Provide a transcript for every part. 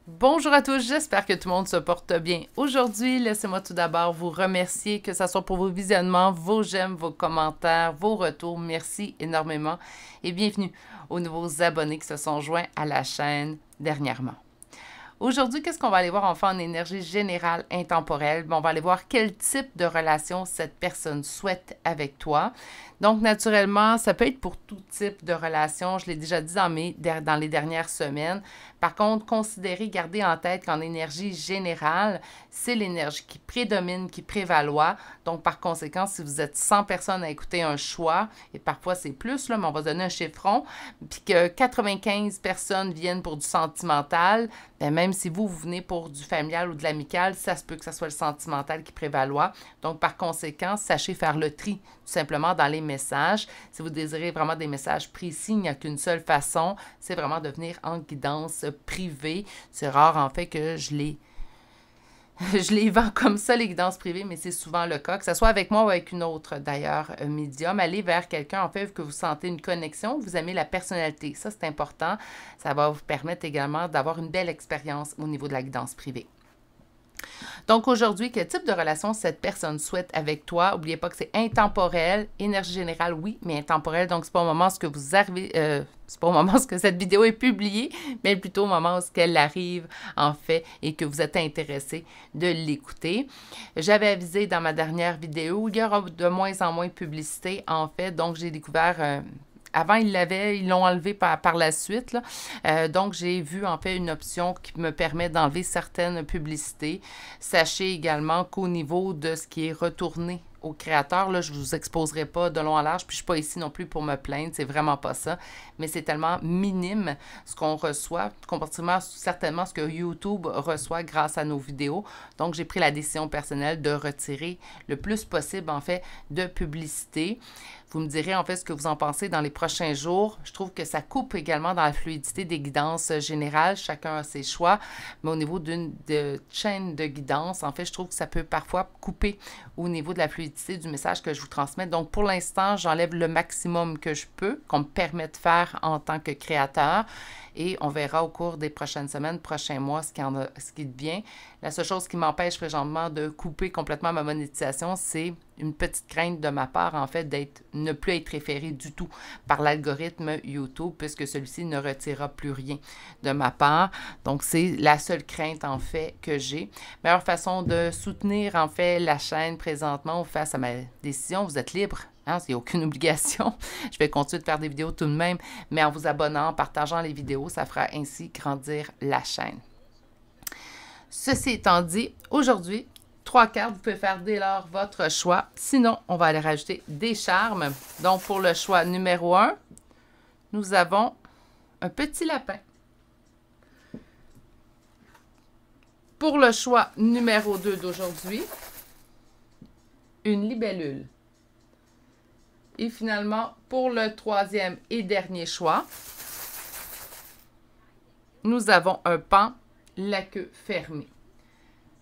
Bonjour à tous, j'espère que tout le monde se porte bien. Aujourd'hui, laissez-moi tout d'abord vous remercier, que ce soit pour vos visionnements, vos j'aime, vos commentaires, vos retours. Merci énormément et bienvenue aux nouveaux abonnés qui se sont joints à la chaîne dernièrement. Aujourd'hui, qu'est-ce qu'on va aller voir enfin en énergie générale intemporelle? On va aller voir quel type de relation cette personne souhaite avec toi. Donc, naturellement, ça peut être pour tout type de relation. Je l'ai déjà dit dans les dernières semaines. Par contre, considérez, gardez en tête qu'en énergie générale, c'est l'énergie qui prédomine, qui prévaloir. Donc, par conséquent, si vous êtes 100 personnes à écouter un choix, et parfois c'est plus, là, mais on va donner un chiffron, puis que 95 personnes viennent pour du sentimental, bien, même si vous venez pour du familial ou de l'amical, ça se peut que ce soit le sentimental qui prévaloir. Donc, par conséquent, sachez faire le tri, tout simplement, dans les messages. Si vous désirez vraiment des messages précis, il n'y a qu'une seule façon, c'est vraiment de venir en guidance privée. C'est rare, en fait, que je les vends comme ça, les guidances privées, mais c'est souvent le cas, que ce soit avec moi ou avec une autre, d'ailleurs, médium. Allez vers quelqu'un, en fait, que vous sentez une connexion, vous aimez la personnalité. Ça, c'est important. Ça va vous permettre également d'avoir une belle expérience au niveau de la guidance privée. Donc aujourd'hui, quel type de relation cette personne souhaite avec toi? N'oubliez pas que c'est intemporel, énergie générale, oui, mais intemporel. Donc c'est pas au moment où vous arrivez, c'est pas au moment où cette vidéo est publiée, mais plutôt au moment où elle arrive en fait et que vous êtes intéressé de l'écouter. J'avais avisé dans ma dernière vidéo, il y aura de moins en moins de publicité en fait, donc j'ai découvert avant, ils l'ont enlevé par la suite. Donc, j'ai vu en fait une option qui me permet d'enlever certaines publicités. Sachez également qu'au niveau de ce qui est retourné au créateur, là, je ne vous exposerai pas de long en large, puis je ne suis pas ici non plus pour me plaindre, c'est vraiment pas ça, mais c'est tellement minime ce qu'on reçoit, comparativement certainement ce que YouTube reçoit grâce à nos vidéos. Donc, j'ai pris la décision personnelle de retirer le plus possible, en fait, de publicité. Vous me direz en fait ce que vous en pensez dans les prochains jours. Je trouve que ça coupe également dans la fluidité des guidances générales. Chacun a ses choix. Mais au niveau d'une chaîne de guidance, en fait, je trouve que ça peut parfois couper au niveau de la fluidité du message que je vous transmets. Donc, pour l'instant, j'enlève le maximum que je peux, qu'on me permet de faire en tant que créateur. Et on verra au cours des prochaines semaines, prochains mois, ce qui devient. La seule chose qui m'empêche présentement de couper complètement ma monétisation, c'est une petite crainte de ma part, en fait, ne plus être référé du tout par l'algorithme YouTube, puisque celui-ci ne retirera plus rien de ma part. Donc, c'est la seule crainte, en fait, que j'ai. Meilleure façon de soutenir, en fait, la chaîne présentement face à ma décision, vous êtes libre. Hein, il n'y a aucune obligation. Je vais continuer de faire des vidéos tout de même, mais en vous abonnant, en partageant les vidéos, ça fera ainsi grandir la chaîne. Ceci étant dit, aujourd'hui, 3 cartes, vous pouvez faire dès lors votre choix. Sinon, on va aller rajouter des charmes. Donc, pour le choix numéro 1, nous avons un petit lapin. Pour le choix numéro 2 d'aujourd'hui, une libellule. Et finalement, pour le 3e et dernier choix, nous avons un paon, la queue fermée.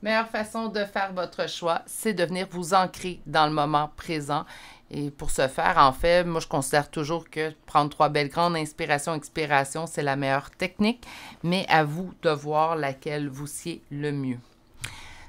Meilleure façon de faire votre choix, c'est de venir vous ancrer dans le moment présent. Et pour ce faire, en fait, moi, je considère toujours que prendre 3 belles grandes inspirations, expirations, c'est la meilleure technique, mais à vous de voir laquelle vous sied le mieux.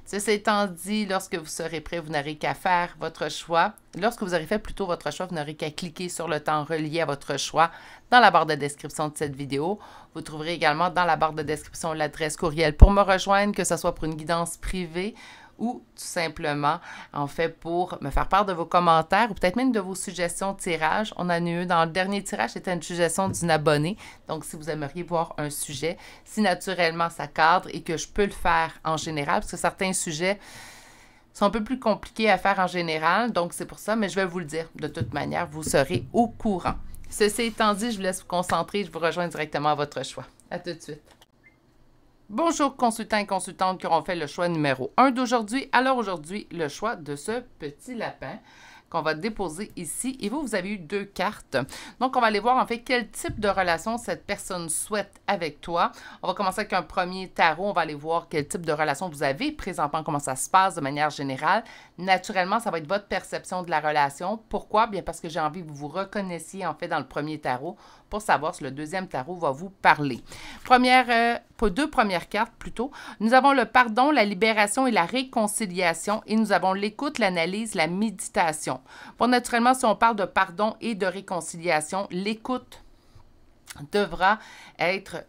Ceci étant dit, lorsque vous serez prêt, vous n'aurez qu'à faire votre choix. Lorsque vous aurez fait plutôt votre choix, vous n'aurez qu'à cliquer sur le temps relié à votre choix dans la barre de description de cette vidéo. Vous trouverez également dans la barre de description l'adresse courriel pour me rejoindre, que ce soit pour une guidance privée ou tout simplement, en fait, pour me faire part de vos commentaires ou peut-être même de vos suggestions de tirage. On en a eu dans le dernier tirage, c'était une suggestion d'une abonnée. Donc, si vous aimeriez voir un sujet, si naturellement ça cadre et que je peux le faire en général, parce que certains sujets sont un peu plus compliqués à faire en général, donc c'est pour ça, mais je vais vous le dire. De toute manière, vous serez au courant. Ceci étant dit, je vous laisse vous concentrer, je vous rejoins directement à votre choix. À tout de suite. Bonjour consultants et consultantes qui auront fait le choix numéro 1 d'aujourd'hui. Alors aujourd'hui, le choix de ce petit lapin qu'on va déposer ici. Et vous avez eu 2 cartes. Donc, on va aller voir en fait quel type de relation cette personne souhaite avec toi. On va commencer avec un premier tarot. On va aller voir quel type de relation vous avez présentement, comment ça se passe de manière générale. Naturellement, ça va être votre perception de la relation. Pourquoi? Bien parce que j'ai envie que vous vous reconnaissiez en fait dans le premier tarot pour savoir si le deuxième tarot va vous parler. Première deux premières cartes plutôt. Nous avons le pardon, la libération et la réconciliation. Et nous avons l'écoute, l'analyse, la méditation. Bon, naturellement, si on parle de pardon et de réconciliation, l'écoute devra être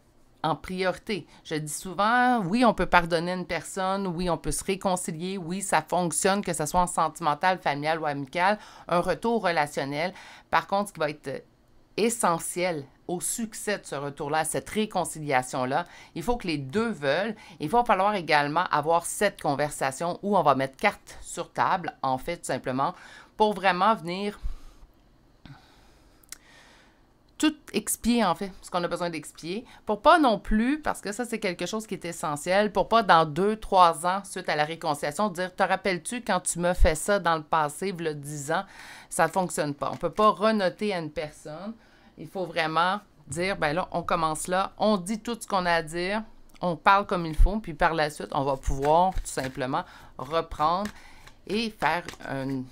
en priorité. Je dis souvent, oui, on peut pardonner une personne, oui, on peut se réconcilier, oui, ça fonctionne, que ce soit en sentimental, familial ou amical, un retour relationnel. Par contre, ce qui va être essentiel au succès de ce retour-là, à cette réconciliation-là, il faut que les deux veulent. Il va falloir également avoir cette conversation où on va mettre carte sur table, en fait, tout simplement, pour vraiment venir tout expier, en fait, ce qu'on a besoin d'expier, pour pas non plus, parce que ça, c'est quelque chose qui est essentiel, pour pas dans 2-3 ans, suite à la réconciliation, dire, te rappelles-tu quand tu m'as fait ça dans le passé, il y a 10 ans, ça ne fonctionne pas. On ne peut pas renoter à une personne. Il faut vraiment dire, ben là, on commence là, on dit tout ce qu'on a à dire, on parle comme il faut, puis par la suite, on va pouvoir tout simplement reprendre et faire un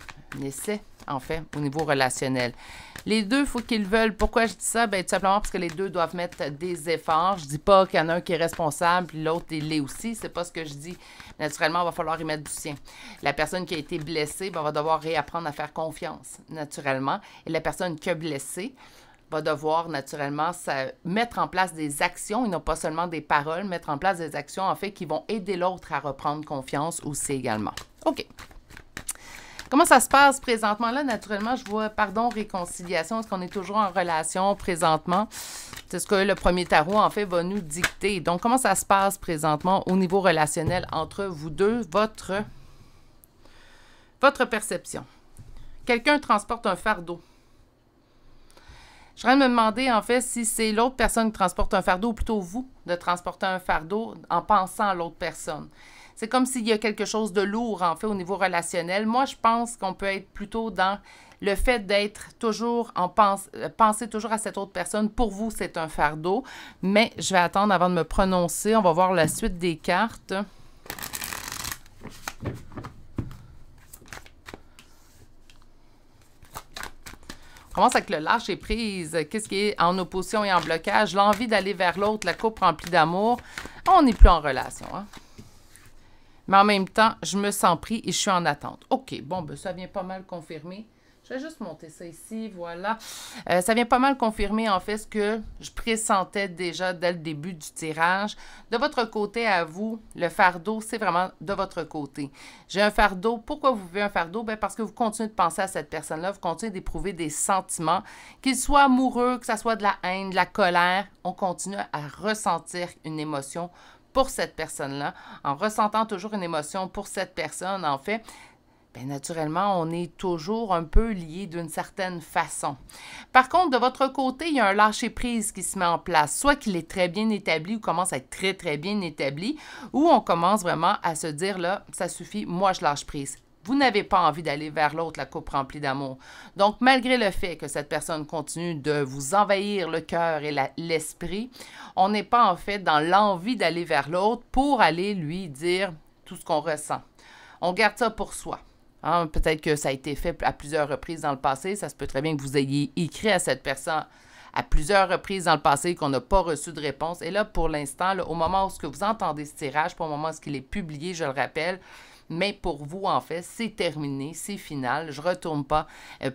essai, en fait, au niveau relationnel. Les deux, il faut qu'ils veulent. Pourquoi je dis ça? Bien, tout simplement parce que les deux doivent mettre des efforts. Je dis pas qu'il y en a un qui est responsable, puis l'autre, il l'est aussi. C'est pas ce que je dis. Naturellement, il va falloir y mettre du sien. La personne qui a été blessée, bien, va devoir réapprendre à faire confiance, naturellement. Et la personne qui a blessé va devoir, naturellement, mettre en place des actions, et non pas seulement des paroles, mettre en place des actions, en fait, qui vont aider l'autre à reprendre confiance aussi également. OK. Comment ça se passe présentement? Là, naturellement, je vois, pardon, réconciliation. Est-ce qu'on est toujours en relation présentement? C'est ce que le premier tarot, en fait, va nous dicter. Donc, comment ça se passe présentement au niveau relationnel entre vous deux, votre perception? Quelqu'un transporte un fardeau. Je viens de me demander, en fait, si c'est l'autre personne qui transporte un fardeau ou plutôt vous de transporter un fardeau en pensant à l'autre personne. C'est comme s'il y a quelque chose de lourd, en fait, au niveau relationnel. Moi, je pense qu'on peut être plutôt dans le fait d'être toujours penser toujours à cette autre personne. Pour vous, c'est un fardeau. Mais je vais attendre avant de me prononcer. On va voir la suite des cartes. On commence avec le lâcher prise. Qu'est-ce qui est en opposition et en blocage? L'envie d'aller vers l'autre, la coupe remplie d'amour. On n'est plus en relation, hein? Mais en même temps, je me sens pris et je suis en attente. OK, bon, ben ça vient pas mal confirmer. Je vais juste monter ça ici, voilà. Ça vient pas mal confirmer, en fait, ce que je pressentais déjà dès le début du tirage. De votre côté à vous, le fardeau, c'est vraiment de votre côté. J'ai un fardeau. Pourquoi vous vivez un fardeau? Bien, parce que vous continuez de penser à cette personne-là, vous continuez d'éprouver des sentiments, qu'ils soient amoureux, que ce soit de la haine, de la colère. On continue à ressentir une émotion pour cette personne-là, en ressentant toujours une émotion pour cette personne, en fait, bien, naturellement, on est toujours un peu lié d'une certaine façon. Par contre, de votre côté, il y a un lâcher-prise qui se met en place, soit qu'il est très bien établi ou commence à être très, très bien établi, ou on commence vraiment à se dire, là, ça suffit, moi, je lâche prise. Vous n'avez pas envie d'aller vers l'autre, la coupe remplie d'amour. Donc, malgré le fait que cette personne continue de vous envahir le cœur et l'esprit, on n'est pas en fait dans l'envie d'aller vers l'autre pour aller lui dire tout ce qu'on ressent. On garde ça pour soi. Hein? Peut-être que ça a été fait à plusieurs reprises dans le passé. Ça se peut très bien que vous ayez écrit à cette personne à plusieurs reprises dans le passé qu'on n'a pas reçu de réponse. Et là, pour l'instant, au moment où vous entendez ce tirage, pour le moment où il est publié, je le rappelle, mais pour vous, en fait, c'est terminé, c'est final. Je ne retourne pas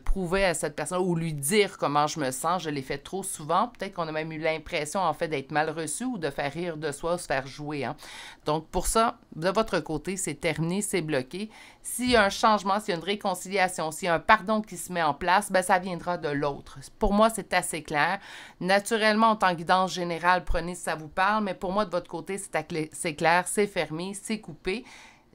prouver à cette personne ou lui dire comment je me sens. Je l'ai fait trop souvent. Peut-être qu'on a même eu l'impression, en fait, d'être mal reçu ou de faire rire de soi ou se faire jouer. Hein. Donc, pour ça, de votre côté, c'est terminé, c'est bloqué. S'il y a un changement, s'il y a une réconciliation, s'il y a un pardon qui se met en place, bien, ça viendra de l'autre. Pour moi, c'est assez clair. Naturellement, en tant que guidance générale, prenez si ça vous parle, mais pour moi, de votre côté, c'est clair, c'est fermé, c'est coupé.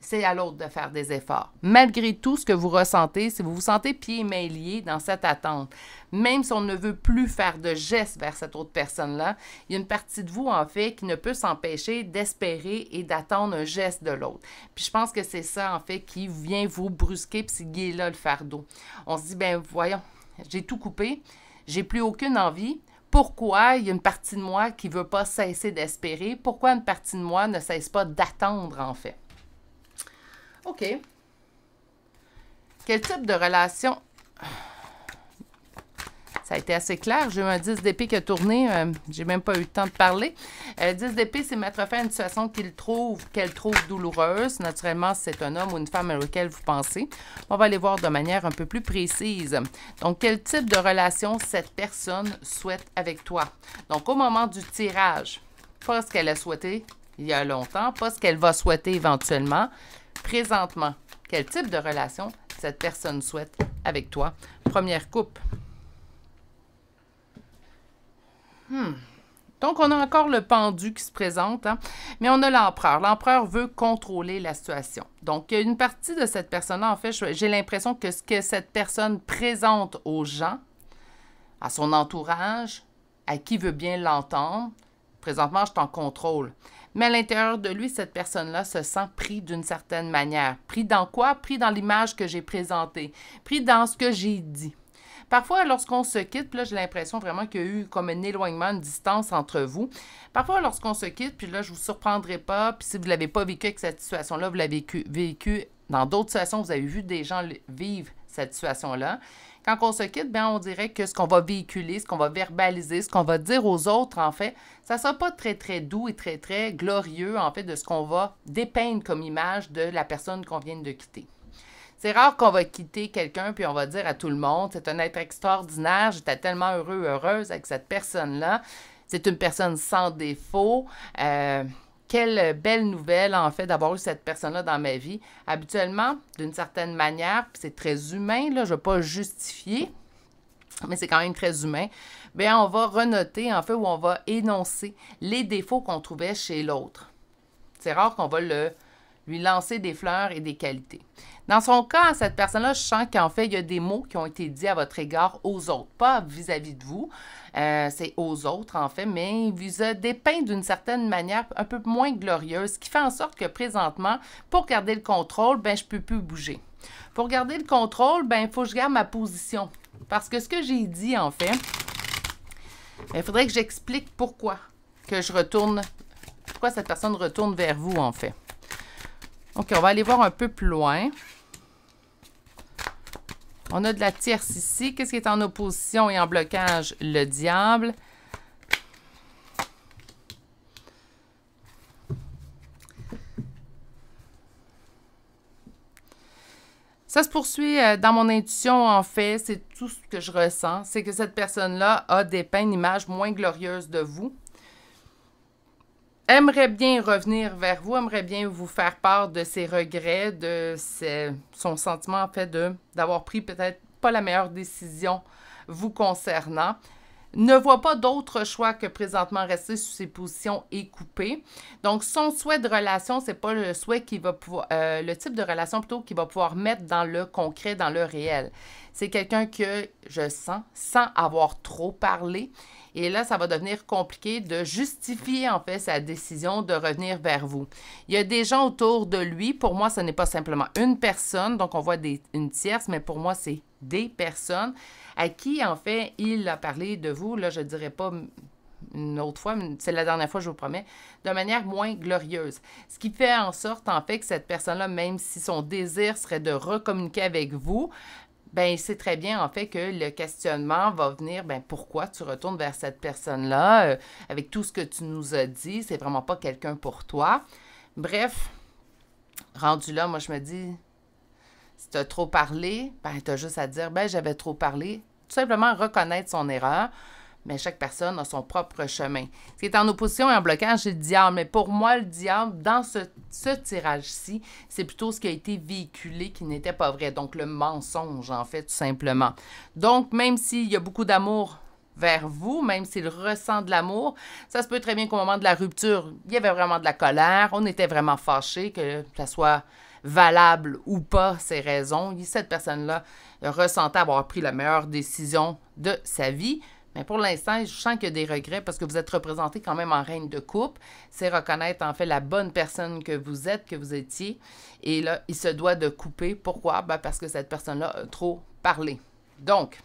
C'est à l'autre de faire des efforts. Malgré tout ce que vous ressentez, si vous vous sentez pieds et mains liés dans cette attente, même si on ne veut plus faire de gestes vers cette autre personne-là, il y a une partie de vous, en fait, qui ne peut s'empêcher d'espérer et d'attendre un geste de l'autre. Puis je pense que c'est ça, en fait, qui vient vous brusquer, puis c'est là le fardeau. On se dit, ben voyons, j'ai tout coupé, j'ai plus aucune envie. Pourquoi il y a une partie de moi qui ne veut pas cesser d'espérer? Pourquoi une partie de moi ne cesse pas d'attendre, en fait? OK. Quel type de relation? Ça a été assez clair. J'ai eu un 10 d'épée qui a tourné. J'ai même pas eu le temps de parler. 10 d'épée, c'est mettre fin à une situation qu'elle trouve douloureuse. Naturellement, si c'est un homme ou une femme auquel vous pensez. On va aller voir de manière un peu plus précise. Donc, quel type de relation cette personne souhaite avec toi? Donc, au moment du tirage, pas ce qu'elle a souhaité il y a longtemps, pas ce qu'elle va souhaiter éventuellement. Présentement, quel type de relation cette personne souhaite avec toi? Première coupe. Donc, on a encore le pendu qui se présente, hein? Mais on a l'empereur. L'empereur veut contrôler la situation. Donc, une partie de cette personne-là, en fait, j'ai l'impression que ce que cette personne présente aux gens, à son entourage, à qui veut bien l'entendre, présentement, je t'en contrôle. Mais à l'intérieur de lui, cette personne-là se sent pris d'une certaine manière. Pris dans quoi? Pris dans l'image que j'ai présentée. Pris dans ce que j'ai dit. Parfois, lorsqu'on se quitte, puis là, j'ai l'impression vraiment qu'il y a eu comme un éloignement, une distance entre vous. Parfois, lorsqu'on se quitte, puis là, je ne vous surprendrai pas, puis si vous ne l'avez pas vécu avec cette situation-là, vous l'avez vécu dans d'autres situations, vous avez vu des gens vivre cette situation-là. Quand on se quitte, bien, on dirait que ce qu'on va véhiculer, ce qu'on va verbaliser, ce qu'on va dire aux autres, en fait, ça ne sera pas très, très doux et très, très glorieux, en fait, de ce qu'on va dépeindre comme image de la personne qu'on vient de quitter. C'est rare qu'on va quitter quelqu'un puis on va dire à tout le monde, c'est un être extraordinaire, j'étais tellement heureux, heureuse avec cette personne-là. C'est une personne sans défaut. Quelle belle nouvelle, en fait, d'avoir eu cette personne-là dans ma vie. Habituellement, d'une certaine manière, puis c'est très humain, là, je ne vais pas justifier, mais c'est quand même très humain, bien, on va renoter, en fait, ou on va énoncer les défauts qu'on trouvait chez l'autre. C'est rare qu'on va lui lancer des fleurs et des qualités. Dans son cas, cette personne-là, je sens qu'en fait, il y a des mots qui ont été dits à votre égard aux autres, pas vis-à-vis de vous, c'est aux autres, en fait, mais il vous a dépeint d'une certaine manière un peu moins glorieuse, ce qui fait en sorte que présentement, pour garder le contrôle, ben je ne peux plus bouger. Pour garder le contrôle, ben il faut que je garde ma position. Parce que ce que j'ai dit, en fait, il faudrait que j'explique pourquoi pourquoi cette personne retourne vers vous, en fait. OK, on va aller voir un peu plus loin. On a de la tierce ici. Qu'est-ce qui est en opposition et en blocage? Le diable. Ça se poursuit dans mon intuition, en fait. C'est tout ce que je ressens. C'est que cette personne-là a dépeint une image moins glorieuse de vous. Aimerait bien revenir vers vous, aimerait bien vous faire part de ses regrets, de son sentiment, en fait, d'avoir pris peut-être pas la meilleure décision vous concernant. Ne voit pas d'autre choix que présentement rester sur ses positions et couper. Donc, son souhait de relation, c'est pas le souhait qu'il va pouvoir, le type de relation plutôt qu'il va pouvoir mettre dans le concret, dans le réel. C'est quelqu'un que je sens, sans avoir trop parlé. Et là, ça va devenir compliqué de justifier, en fait, sa décision de revenir vers vous. Il y a des gens autour de lui. Pour moi, ce n'est pas simplement une personne. Donc, on voit une tierce, mais pour moi, c'est des personnes à qui, en fait, il a parlé de vous. Là, je ne dirais pas une autre fois, mais c'est la dernière fois, je vous promets, de manière moins glorieuse. Ce qui fait en sorte, en fait, que cette personne-là, même si son désir serait de recommuniquer avec vous, bien, c'est très bien, en fait, que le questionnement va venir, bien, pourquoi tu retournes vers cette personne-là? Avec tout ce que tu nous as dit, c'est vraiment pas quelqu'un pour toi. Bref, rendu là, moi, je me dis, si tu as trop parlé, ben, tu as juste à dire, ben, j'avais trop parlé. Tout simplement reconnaître son erreur. Mais chaque personne a son propre chemin. Ce qui est en opposition et en blocage, c'est le diable. Mais pour moi, le diable, dans ce tirage-ci, c'est plutôt ce qui a été véhiculé qui n'était pas vrai. Donc, le mensonge, en fait, tout simplement. Donc, même s'il y a beaucoup d'amour vers vous, même s'il ressent de l'amour, ça se peut très bien qu'au moment de la rupture, il y avait vraiment de la colère, on était vraiment fâchés, que ça soit valable ou pas, ces raisons. Cette personne-là ressentait avoir pris la meilleure décision de sa vie. Mais pour l'instant, je sens qu'il y a des regrets parce que vous êtes représenté quand même en reine de coupe. C'est reconnaître en fait la bonne personne que vous êtes, que vous étiez. Et là, il se doit de couper. Pourquoi? Ben parce que cette personne-là a trop parlé. Donc,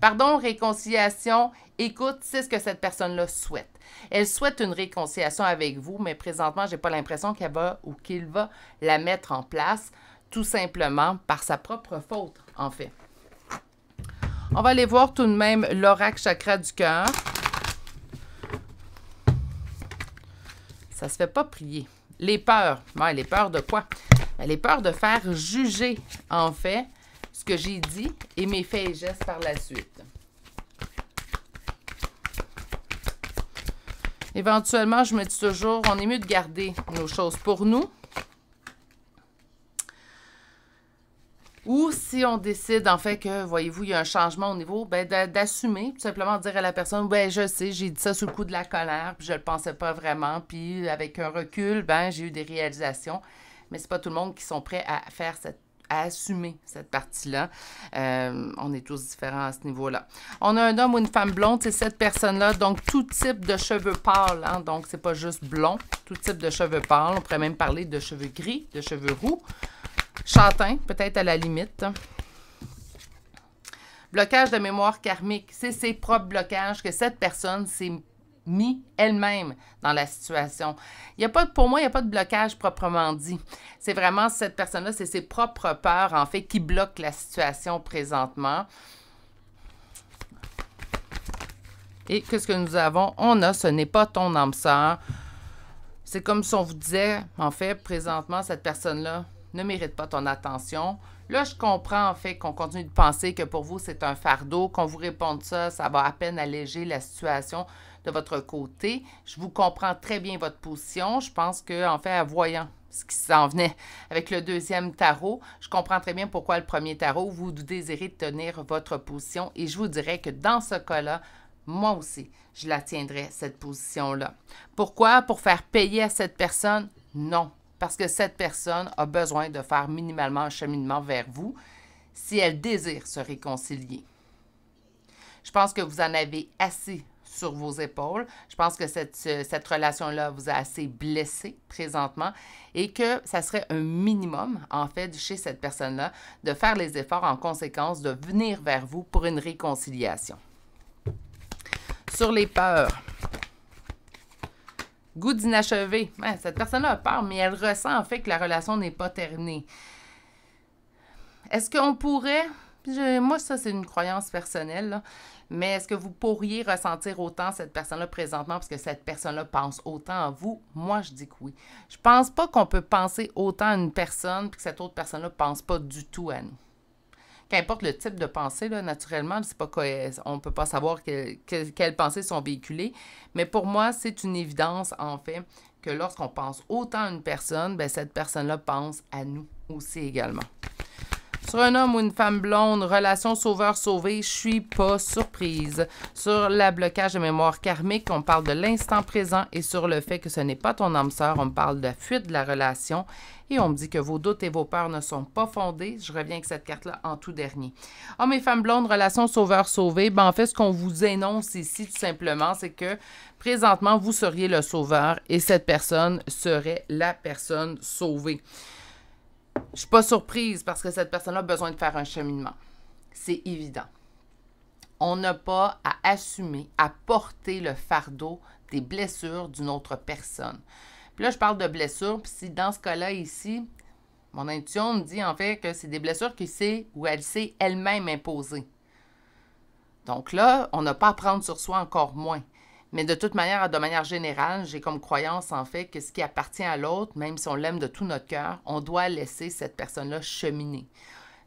pardon, réconciliation, écoute, c'est ce que cette personne-là souhaite. Elle souhaite une réconciliation avec vous, mais présentement, je n'ai pas l'impression qu'elle va ou qu'il va la mettre en place, tout simplement par sa propre faute, en fait. On va aller voir tout de même l'oracle chakra du cœur. Ça se fait pas prier. Les peurs. Ouais, les peurs de quoi? Ben, les peurs de faire juger, en fait, ce que j'ai dit et mes faits et gestes par la suite. Éventuellement, je me dis toujours, on est mieux de garder nos choses pour nous. Ou si on décide, en fait, que, voyez-vous, il y a un changement au niveau, ben, d'assumer, tout simplement dire à la personne, ben, je sais, j'ai dit ça sous le coup de la colère, puis je le pensais pas vraiment, puis avec un recul, ben, j'ai eu des réalisations. Mais c'est pas tout le monde qui sont prêts à faire à assumer cette partie-là. On est tous différents à ce niveau-là. On a un homme ou une femme blonde, c'est cette personne-là, donc tout type de cheveux pâles, hein, donc c'est pas juste blond, tout type de cheveux pâles, on pourrait même parler de cheveux gris, de cheveux roux, châtain, peut-être à la limite. Blocage de mémoire karmique, c'est ses propres blocages que cette personne s'est mis elle-même dans la situation. Il y a pas, pour moi, il n'y a pas de blocage proprement dit. C'est vraiment cette personne-là, c'est ses propres peurs, en fait, qui bloquent la situation présentement. Et qu'est-ce que nous avons? On a, ce n'est pas ton âme sœur. C'est comme si on vous disait, en fait, présentement, cette personne-là ne mérite pas ton attention. Là, je comprends, en fait, qu'on continue de penser que pour vous, c'est un fardeau. Qu'on vous réponde ça, ça va à peine alléger la situation de votre côté. Je vous comprends très bien votre position. Je pense que, en fait, en voyant ce qui s'en venait avec le deuxième tarot, je comprends très bien pourquoi le premier tarot, vous désirez tenir votre position. Et je vous dirais que dans ce cas-là, moi aussi, je la tiendrai, cette position-là. Pourquoi? Pour faire payer à cette personne? Non. Parce que cette personne a besoin de faire minimalement un cheminement vers vous si elle désire se réconcilier. Je pense que vous en avez assez sur vos épaules. Je pense que cette relation-là vous a assez blessé présentement et que ça serait un minimum, en fait, chez cette personne-là, de faire les efforts en conséquence de venir vers vous pour une réconciliation. Sur les peurs. Goût d'inachevé. Ouais, cette personne-là a peur, mais elle ressent en fait que la relation n'est pas terminée. Est-ce qu'on pourrait... moi, ça, c'est une croyance personnelle, là, mais est-ce que vous pourriez ressentir autant cette personne-là présentement parce que cette personne-là pense autant à vous? Moi, je dis que oui. Je pense pas qu'on peut penser autant à une personne puis que cette autre personne-là pense pas du tout à nous. Qu'importe le type de pensée, là, naturellement, c'est pas on ne peut pas savoir quelles pensées sont véhiculées. Mais pour moi, c'est une évidence, en fait, que lorsqu'on pense autant à une personne, bien, cette personne-là pense à nous aussi également. Sur un homme ou une femme blonde, relation sauveur-sauvé, je suis pas surprise. Sur le blocage de mémoire karmique, on parle de l'instant présent et sur le fait que ce n'est pas ton âme sœur, on me parle de la fuite de la relation et on me dit que vos doutes et vos peurs ne sont pas fondés. Je reviens avec cette carte-là en tout dernier. Hommes et femmes blondes, relation sauveur-sauvé, ben en fait, ce qu'on vous énonce ici, tout simplement, c'est que présentement, vous seriez le sauveur et cette personne serait la personne sauvée. Je ne suis pas surprise parce que cette personne-là a besoin de faire un cheminement. C'est évident. On n'a pas à assumer, à porter le fardeau des blessures d'une autre personne. Puis là, je parle de blessures, puis si dans ce cas-là ici, mon intuition me dit en fait que c'est des blessures qui sait ou elle s'est elle-même imposées. Donc là, on n'a pas à prendre sur soi encore moins. Mais de toute manière, de manière générale, j'ai comme croyance, en fait, que ce qui appartient à l'autre, même si on l'aime de tout notre cœur, on doit laisser cette personne-là cheminer.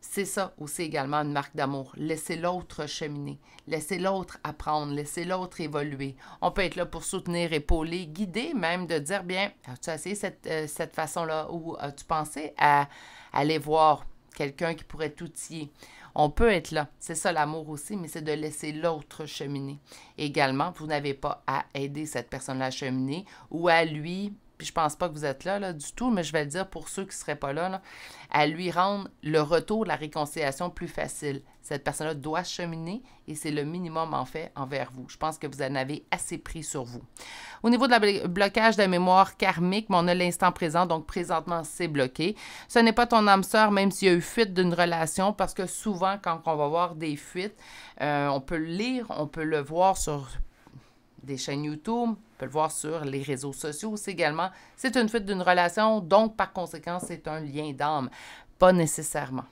C'est ça aussi également une marque d'amour. Laisser l'autre cheminer, laisser l'autre apprendre, laisser l'autre évoluer. On peut être là pour soutenir, épauler, guider, même de dire, bien, as-tu essayé cette façon-là ou as-tu pensé à aller voir quelqu'un qui pourrait t'outiller? On peut être là. C'est ça l'amour aussi, mais c'est de laisser l'autre cheminer. Également, vous n'avez pas à aider cette personne-là à cheminer ou à lui, puis je pense pas que vous êtes là du tout, mais je vais le dire pour ceux qui ne seraient pas là, à lui rendre le retour de la réconciliation plus facile. Cette personne-là doit cheminer et c'est le minimum en fait envers vous. Je pense que vous en avez assez pris sur vous. Au niveau de la blocage de la mémoire karmique, on a l'instant présent, donc présentement c'est bloqué. Ce n'est pas ton âme sœur, même s'il y a eu fuite d'une relation, parce que souvent quand on va voir des fuites, on peut le lire, on peut le voir sur des chaînes YouTube, on peut le voir sur les réseaux sociaux aussi également. C'est une fuite d'une relation, donc par conséquent, c'est un lien d'âme. Pas nécessairement.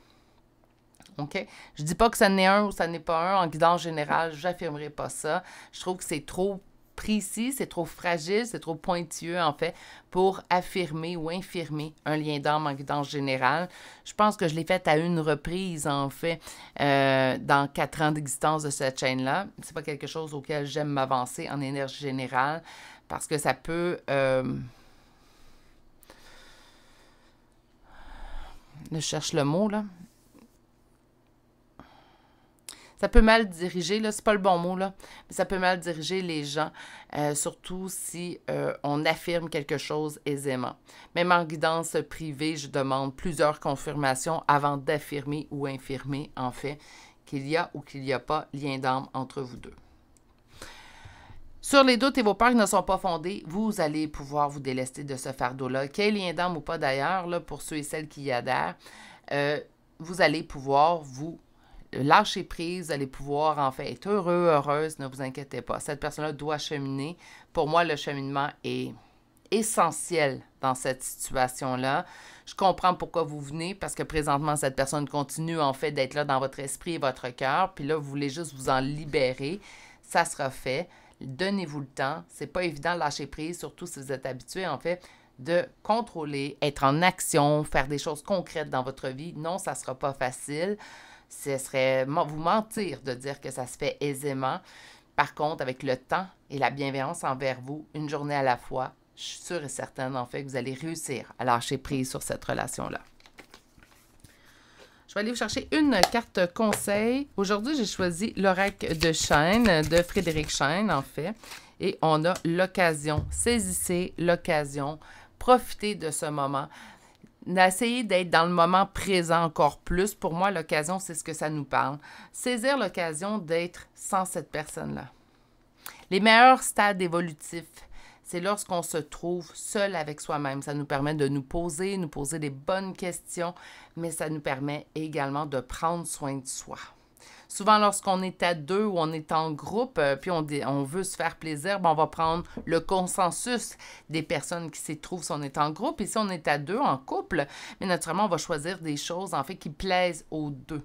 OK? Je dis pas que ça n'est un ou ça n'est pas un. En guidance générale, j'affirmerai pas ça. Je trouve que c'est trop précis, c'est trop fragile, c'est trop pointilleux, en fait, pour affirmer ou infirmer un lien d'âme en guidance générale. Je pense que je l'ai fait à une reprise, en fait, dans 4 ans d'existence de cette chaîne-là. C'est pas quelque chose auquel j'aime m'avancer en énergie générale, parce que ça peut... je cherche le mot, là. Ça peut mal diriger, là, c'est pas le bon mot, là, mais ça peut mal diriger les gens, surtout si on affirme quelque chose aisément. Même en guidance privée, je demande plusieurs confirmations avant d'affirmer ou infirmer, en fait, qu'il y a ou qu'il n'y a pas lien d'âme entre vous deux. Sur les doutes et vos peurs qui ne sont pas fondés, vous allez pouvoir vous délester de ce fardeau-là. Qu'il y ait lien d'âme ou pas d'ailleurs, là, pour ceux et celles qui y adhèrent, vous allez pouvoir vous lâcher prise, vous allez pouvoir en fait être heureux, heureuse, ne vous inquiétez pas. Cette personne-là doit cheminer. Pour moi, le cheminement est essentiel dans cette situation-là. Je comprends pourquoi vous venez, parce que présentement, cette personne continue en fait d'être là dans votre esprit et votre cœur, puis là, vous voulez juste vous en libérer. Ça sera fait. Donnez-vous le temps. C'est pas évident de lâcher prise, surtout si vous êtes habitué en fait de contrôler, être en action, faire des choses concrètes dans votre vie. Non, ça sera pas facile. Ce serait vous mentir de dire que ça se fait aisément. Par contre, avec le temps et la bienveillance envers vous, une journée à la fois, je suis sûre et certaine en fait que vous allez réussir à lâcher prise sur cette relation-là. Je vais aller vous chercher une carte conseil. Aujourd'hui, j'ai choisi l'oracle de Chêne, de Frédéric Chêne, en fait. Et on a l'occasion. Saisissez l'occasion. Profitez de ce moment. Essayez d'être dans le moment présent encore plus. Pour moi, l'occasion, c'est ce que ça nous parle. Saisir l'occasion d'être sans cette personne-là. Les meilleurs stades évolutifs, c'est lorsqu'on se trouve seul avec soi-même. Ça nous permet de nous poser les bonnes questions, mais ça nous permet également de prendre soin de soi. Souvent, lorsqu'on est à deux ou on est en groupe, puis on veut se faire plaisir, on va prendre le consensus des personnes qui s'y trouvent si on est en groupe. Et si on est à deux, en couple, mais naturellement, on va choisir des choses, en fait, qui plaisent aux deux.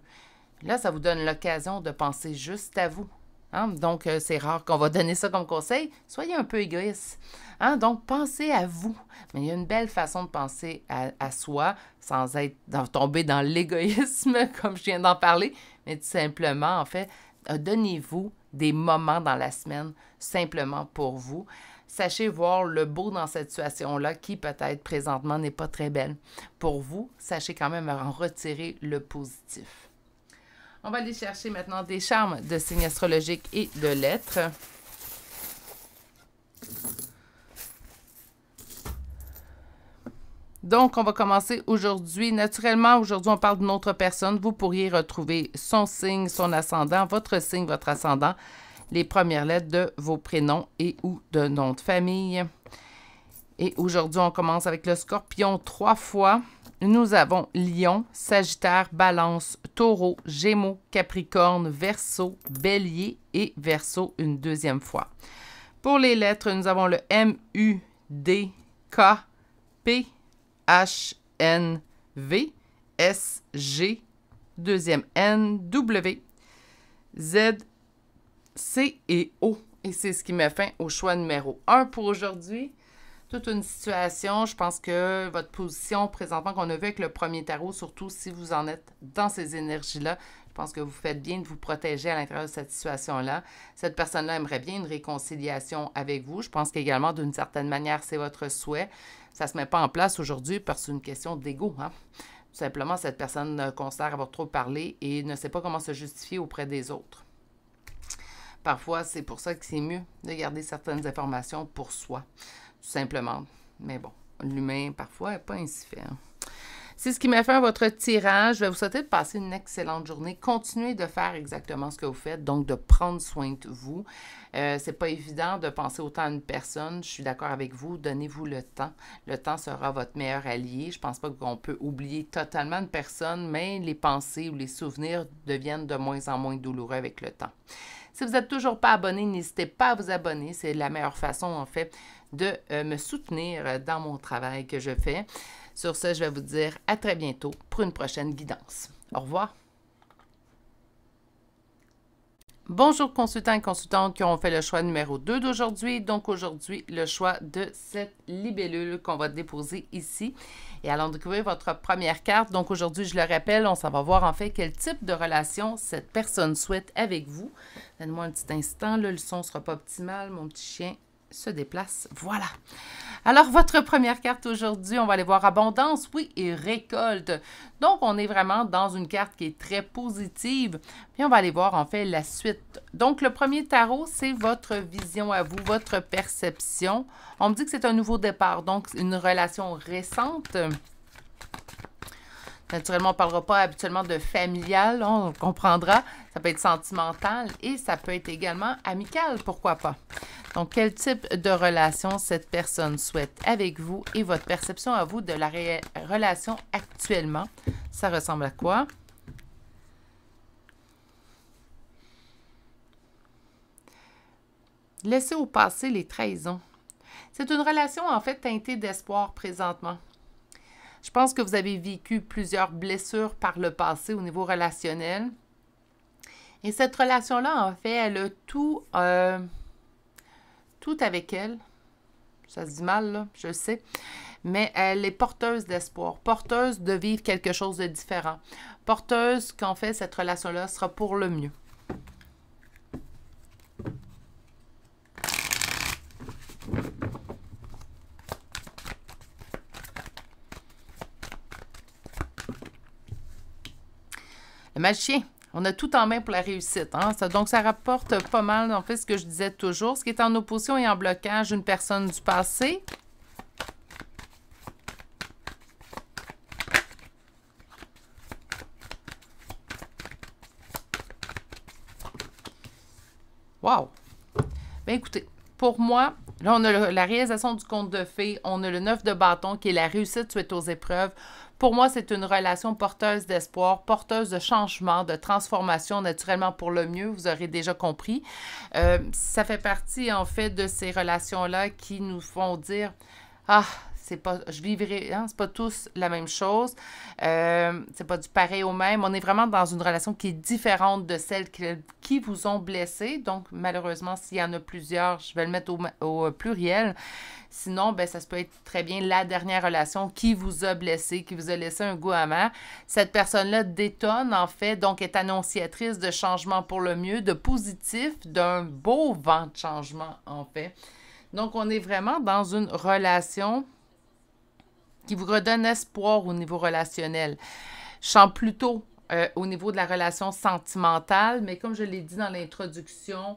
Là, ça vous donne l'occasion de penser juste à vous. Hein? Donc, c'est rare qu'on va donner ça comme conseil. Soyez un peu égoïste. Hein? Donc, pensez à vous. Mais il y a une belle façon de penser à soi sans tomber dans l'égoïsme, comme je viens d'en parler. Mais tout simplement, en fait, donnez-vous des moments dans la semaine simplement pour vous. Sachez voir le beau dans cette situation-là qui, peut-être, présentement, n'est pas très belle. Pour vous, sachez quand même en retirer le positif. On va aller chercher maintenant des charmes de signes astrologiques et de lettres. Donc, on va commencer aujourd'hui. Naturellement, aujourd'hui, on parle d'une autre personne. Vous pourriez retrouver son signe, son ascendant, votre signe, votre ascendant, les premières lettres de vos prénoms et ou de nom de famille. Et aujourd'hui, on commence avec le Scorpion 3 fois. Nous avons Lion, Sagittaire, Balance, Taureau, Gémeaux, Capricorne, Verseau, Bélier et Verseau une deuxième fois. Pour les lettres, nous avons le M, U, D, K, P, H, N, V, S, G, deuxième N, W, Z, C et O. Et c'est ce qui met fin au choix numéro 1 pour aujourd'hui. Toute une situation, je pense que votre position présentement qu'on a vu avec le premier tarot, surtout si vous en êtes dans ces énergies-là, je pense que vous faites bien de vous protéger à l'intérieur de cette situation-là. Cette personne-là aimerait bien une réconciliation avec vous. Je pense qu'également, d'une certaine manière, c'est votre souhait. Ça ne se met pas en place aujourd'hui parce que c'est une question d'ego. Hein? Tout simplement, cette personne considère avoir trop parlé et ne sait pas comment se justifier auprès des autres. Parfois, c'est pour ça que c'est mieux de garder certaines informations pour soi. Tout simplement. Mais bon, l'humain, parfois, n'est pas ainsi fait. Hein? C'est ce qui m'a fait votre tirage. Je vais vous souhaiter de passer une excellente journée. Continuez de faire exactement ce que vous faites, donc de prendre soin de vous. C'est pas évident de penser autant à une personne. Je suis d'accord avec vous. Donnez-vous le temps. Le temps sera votre meilleur allié. Je pense pas qu'on peut oublier totalement une personne, mais les pensées ou les souvenirs deviennent de moins en moins douloureux avec le temps. Si vous n'êtes toujours pas abonné, n'hésitez pas à vous abonner. C'est la meilleure façon, en fait, de me soutenir dans mon travail que je fais. Sur ce, je vais vous dire à très bientôt pour une prochaine guidance. Au revoir. Bonjour consultants et consultantes qui ont fait le choix numéro 2 d'aujourd'hui. Donc aujourd'hui, le choix de cette libellule qu'on va déposer ici. Et allons découvrir votre première carte. Donc aujourd'hui, je le rappelle, on s'en va voir en fait quel type de relation cette personne souhaite avec vous. Donnez-moi un petit instant, là, le son ne sera pas optimal. Mon petit chien se déplace. Voilà. Alors, votre première carte aujourd'hui, on va aller voir abondance, oui, et récolte. Donc, on est vraiment dans une carte qui est très positive. Puis, on va aller voir en fait la suite. Donc, le premier tarot, c'est votre vision à vous, votre perception. On me dit que c'est un nouveau départ, donc une relation récente. Naturellement, on ne parlera pas habituellement de familial, on comprendra. Ça peut être sentimental et ça peut être également amical, pourquoi pas. Donc, quel type de relation cette personne souhaite avec vous et votre perception à vous de la relation actuellement. Ça ressemble à quoi? Laissez au passé les trahisons. C'est une relation en fait teintée d'espoir présentement. Je pense que vous avez vécu plusieurs blessures par le passé au niveau relationnel. Et cette relation-là, en fait, elle a tout avec elle. Ça se dit mal, là, je sais. Mais elle est porteuse d'espoir, porteuse de vivre quelque chose de différent. Porteuse qu'en fait, cette relation-là sera pour le mieux. Le magicien, on a tout en main pour la réussite. Hein? Donc, ça rapporte pas mal, en fait, ce que je disais toujours. Ce qui est en opposition et en blocage, une personne du passé. Wow! Bien, écoutez, pour moi, là, on a la réalisation du conte de fées, on a le 9 de bâton qui est la réussite suite aux épreuves. Pour moi, c'est une relation porteuse d'espoir, porteuse de changement, de transformation, naturellement pour le mieux, vous aurez déjà compris. Ça fait partie, en fait, de ces relations-là qui nous font dire « Ah, c'est pas, je vivrai, hein, c'est pas tous la même chose, c'est pas du pareil au même. » On est vraiment dans une relation qui est différente de celle qui vous ont blessé. Donc, malheureusement, s'il y en a plusieurs, je vais le mettre au pluriel. Sinon, ben, ça se peut être très bien la dernière relation qui vous a blessé, qui vous a laissé un goût amer. Cette personne-là détonne, en fait, donc est annonciatrice de changement pour le mieux, de positif, d'un beau vent de changement, en fait. Donc, on est vraiment dans une relation qui vous redonne espoir au niveau relationnel. Je sens plutôt au niveau de la relation sentimentale, mais comme je l'ai dit dans l'introduction,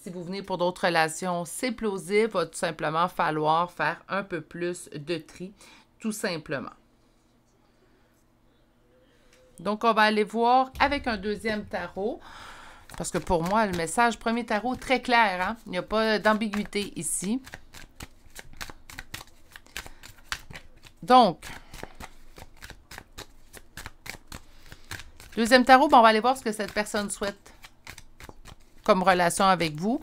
si vous venez pour d'autres relations, c'est plausible, il va tout simplement falloir faire un peu plus de tri, tout simplement. Donc, on va aller voir avec un deuxième tarot, parce que pour moi, le message, premier tarot, très clair, hein? Il n'y a pas d'ambiguïté ici. Donc, deuxième tarot, ben, on va aller voir ce que cette personne souhaite comme relation avec vous.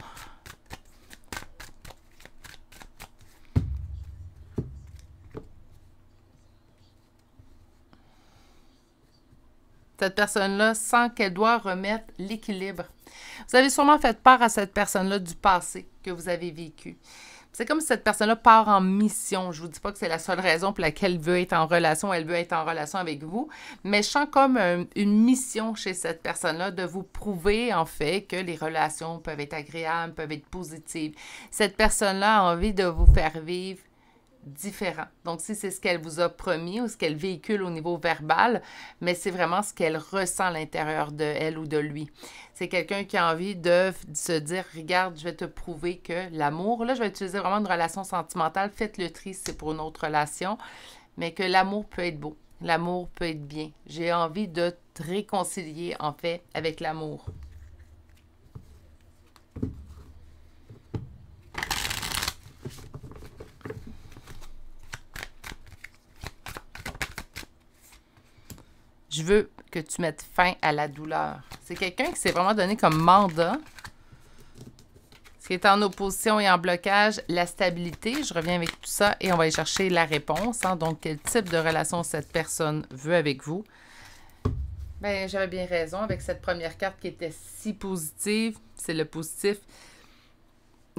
Cette personne-là sent qu'elle doit remettre l'équilibre. Vous avez sûrement fait part à cette personne-là du passé que vous avez vécu. C'est comme si cette personne-là part en mission. Je ne vous dis pas que c'est la seule raison pour laquelle elle veut être en relation avec vous, mais je sens comme une mission chez cette personne-là de vous prouver, en fait, que les relations peuvent être agréables, peuvent être positives. Cette personne-là a envie de vous faire vivre différent. Donc, si c'est ce qu'elle vous a promis ou ce qu'elle véhicule au niveau verbal, mais c'est vraiment ce qu'elle ressent à l'intérieur de elle ou de lui. C'est quelqu'un qui a envie de se dire, regarde, je vais te prouver que l'amour, là, je vais utiliser vraiment une relation sentimentale, faites le tri si c'est pour une autre relation, mais que l'amour peut être beau, l'amour peut être bien. J'ai envie de te réconcilier, en fait, avec l'amour. Je veux que tu mettes fin à la douleur. C'est quelqu'un qui s'est vraiment donné comme mandat. Ce qui est en opposition et en blocage, la stabilité. Je reviens avec tout ça et on va aller chercher la réponse. Hein. Donc, quel type de relation cette personne veut avec vous? Ben, j'avais bien raison avec cette première carte qui était si positive. C'est le positif.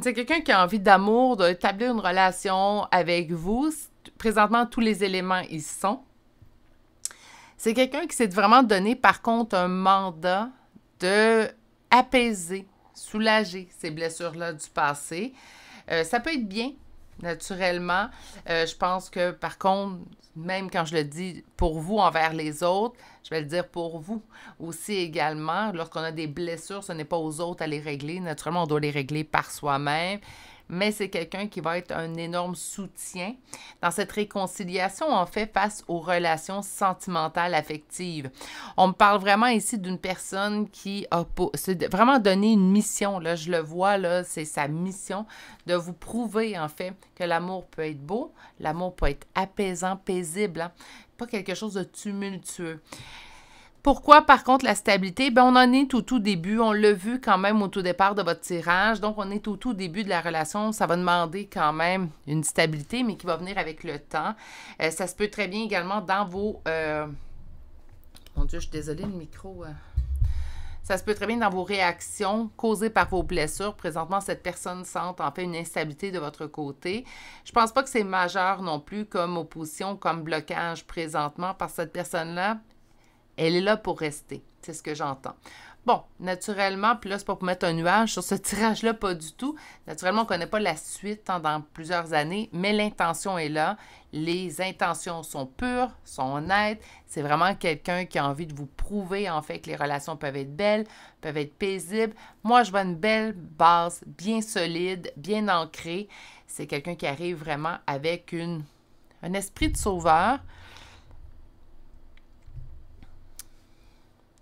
C'est quelqu'un qui a envie d'amour, d'établir une relation avec vous. Présentement, tous les éléments y sont. C'est quelqu'un qui s'est vraiment donné, par contre, un mandat de apaiser, soulager ces blessures-là du passé. Ça peut être bien, naturellement. Je pense que, par contre, même quand je le dis pour vous envers les autres, je vais le dire pour vous aussi également. Lorsqu'on a des blessures, ce n'est pas aux autres à les régler. Naturellement, on doit les régler par soi-même. Mais c'est quelqu'un qui va être un énorme soutien dans cette réconciliation, en fait, face aux relations sentimentales affectives. On me parle vraiment ici d'une personne qui a vraiment donné une mission, là, je le vois, là, c'est sa mission de vous prouver, en fait, que l'amour peut être beau, l'amour peut être apaisant, paisible, hein? Pas quelque chose de tumultueux. Pourquoi, par contre, la stabilité? Bien, on en est au tout début. On l'a vu quand même au tout départ de votre tirage. Donc, on est au tout début de la relation. Ça va demander quand même une stabilité, mais qui va venir avec le temps. Ça se peut très bien également dans vos... Mon Dieu, je suis désolée, le micro... Ça se peut très bien dans vos réactions causées par vos blessures. Présentement, cette personne sent en fait une instabilité de votre côté. Je pense pas que c'est majeur non plus comme opposition, comme blocage présentement, parce que cette personne-là, elle est là pour rester. C'est ce que j'entends. Bon, naturellement, puis là, c'est pas pour mettre un nuage sur ce tirage-là, pas du tout. Naturellement, on ne connaît pas la suite dans plusieurs années, mais l'intention est là. Les intentions sont pures, sont honnêtes. C'est vraiment quelqu'un qui a envie de vous prouver, en fait, que les relations peuvent être belles, peuvent être paisibles. Moi, je vois une belle base, bien solide, bien ancrée. C'est quelqu'un qui arrive vraiment avec un esprit de sauveur.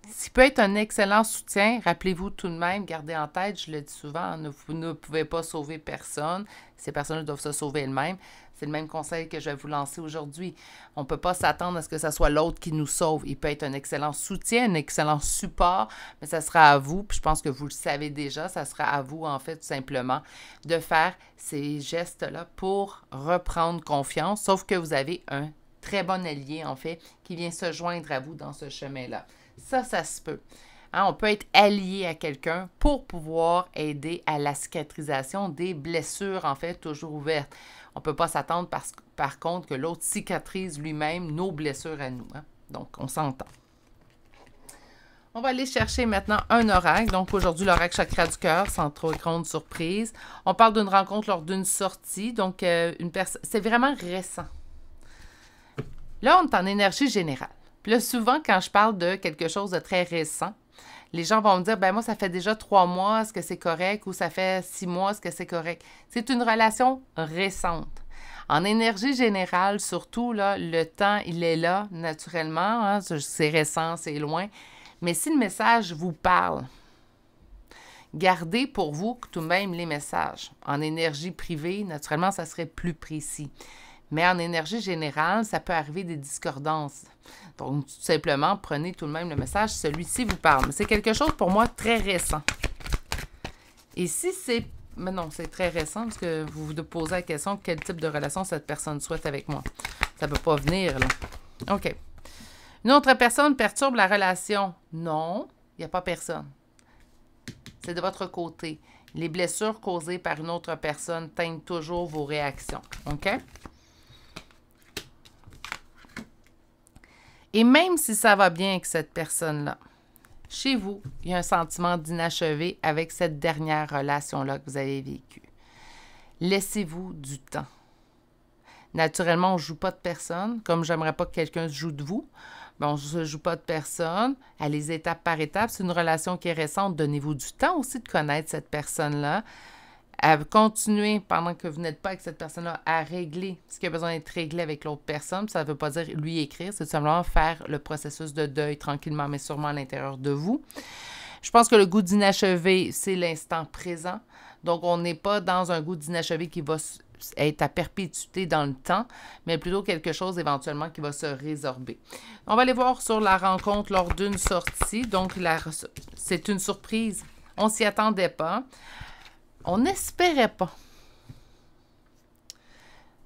Ce qui peut être un excellent soutien, rappelez-vous tout de même, gardez en tête, je le dis souvent, vous ne pouvez pas sauver personne. Ces personnes doivent se sauver elles-mêmes. C'est le même conseil que je vais vous lancer aujourd'hui. On ne peut pas s'attendre à ce que ce soit l'autre qui nous sauve. Il peut être un excellent soutien, un excellent support, mais ça sera à vous, puis je pense que vous le savez déjà, ça sera à vous, en fait, tout simplement, de faire ces gestes-là pour reprendre confiance, sauf que vous avez un très bon allié, en fait, qui vient se joindre à vous dans ce chemin-là. Ça se peut. Hein, on peut être allié à quelqu'un pour pouvoir aider à la cicatrisation des blessures, en fait, toujours ouvertes. On ne peut pas s'attendre, par contre, que l'autre cicatrise lui-même nos blessures à nous. Hein? Donc, on s'entend. On va aller chercher maintenant un oracle. Donc, aujourd'hui, l'oracle chakra du cœur, sans trop grande surprise. On parle d'une rencontre lors d'une sortie. Donc, c'est vraiment récent. Là, on est en énergie générale. Puis là, souvent, quand je parle de quelque chose de très récent, les gens vont me dire, ben moi, ça fait déjà 3 mois, est-ce que c'est correct? Ou ça fait 6 mois, est-ce que c'est correct? C'est une relation récente. En énergie générale, surtout, là, le temps, il est là, naturellement. Hein, c'est récent, c'est loin. Mais si le message vous parle, gardez pour vous tout de même les messages. En énergie privée, naturellement, ça serait plus précis. Mais en énergie générale, ça peut arriver des discordances. Donc, tout simplement, prenez tout de même le message, celui-ci vous parle. Mais c'est quelque chose pour moi très récent. Et si c'est... Mais non, c'est très récent parce que vous vous posez la question quel type de relation cette personne souhaite avec moi. Ça ne peut pas venir, là. OK. Une autre personne perturbe la relation. Non, il n'y a pas personne. C'est de votre côté. Les blessures causées par une autre personne teignent toujours vos réactions. OK? Et même si ça va bien avec cette personne-là, chez vous, il y a un sentiment d'inachevé avec cette dernière relation-là que vous avez vécue. Laissez-vous du temps. Naturellement, on ne joue pas de personne, comme j'aimerais pas que quelqu'un se joue de vous. Ben, on ne joue pas de personne. Allez étape par étape. C'est une relation qui est récente. Donnez-vous du temps aussi de connaître cette personne-là. À continuer, pendant que vous n'êtes pas avec cette personne-là, à régler ce qui a besoin d'être réglé avec l'autre personne. Ça ne veut pas dire lui écrire, c'est tout simplement faire le processus de deuil tranquillement, mais sûrement à l'intérieur de vous. Je pense que le goût d'inachevé, c'est l'instant présent. Donc, on n'est pas dans un goût d'inachevé qui va être à perpétuité dans le temps, mais plutôt quelque chose éventuellement qui va se résorber. On va aller voir sur la rencontre lors d'une sortie. Donc, c'est une surprise. On ne s'y attendait pas. On n'espérait pas.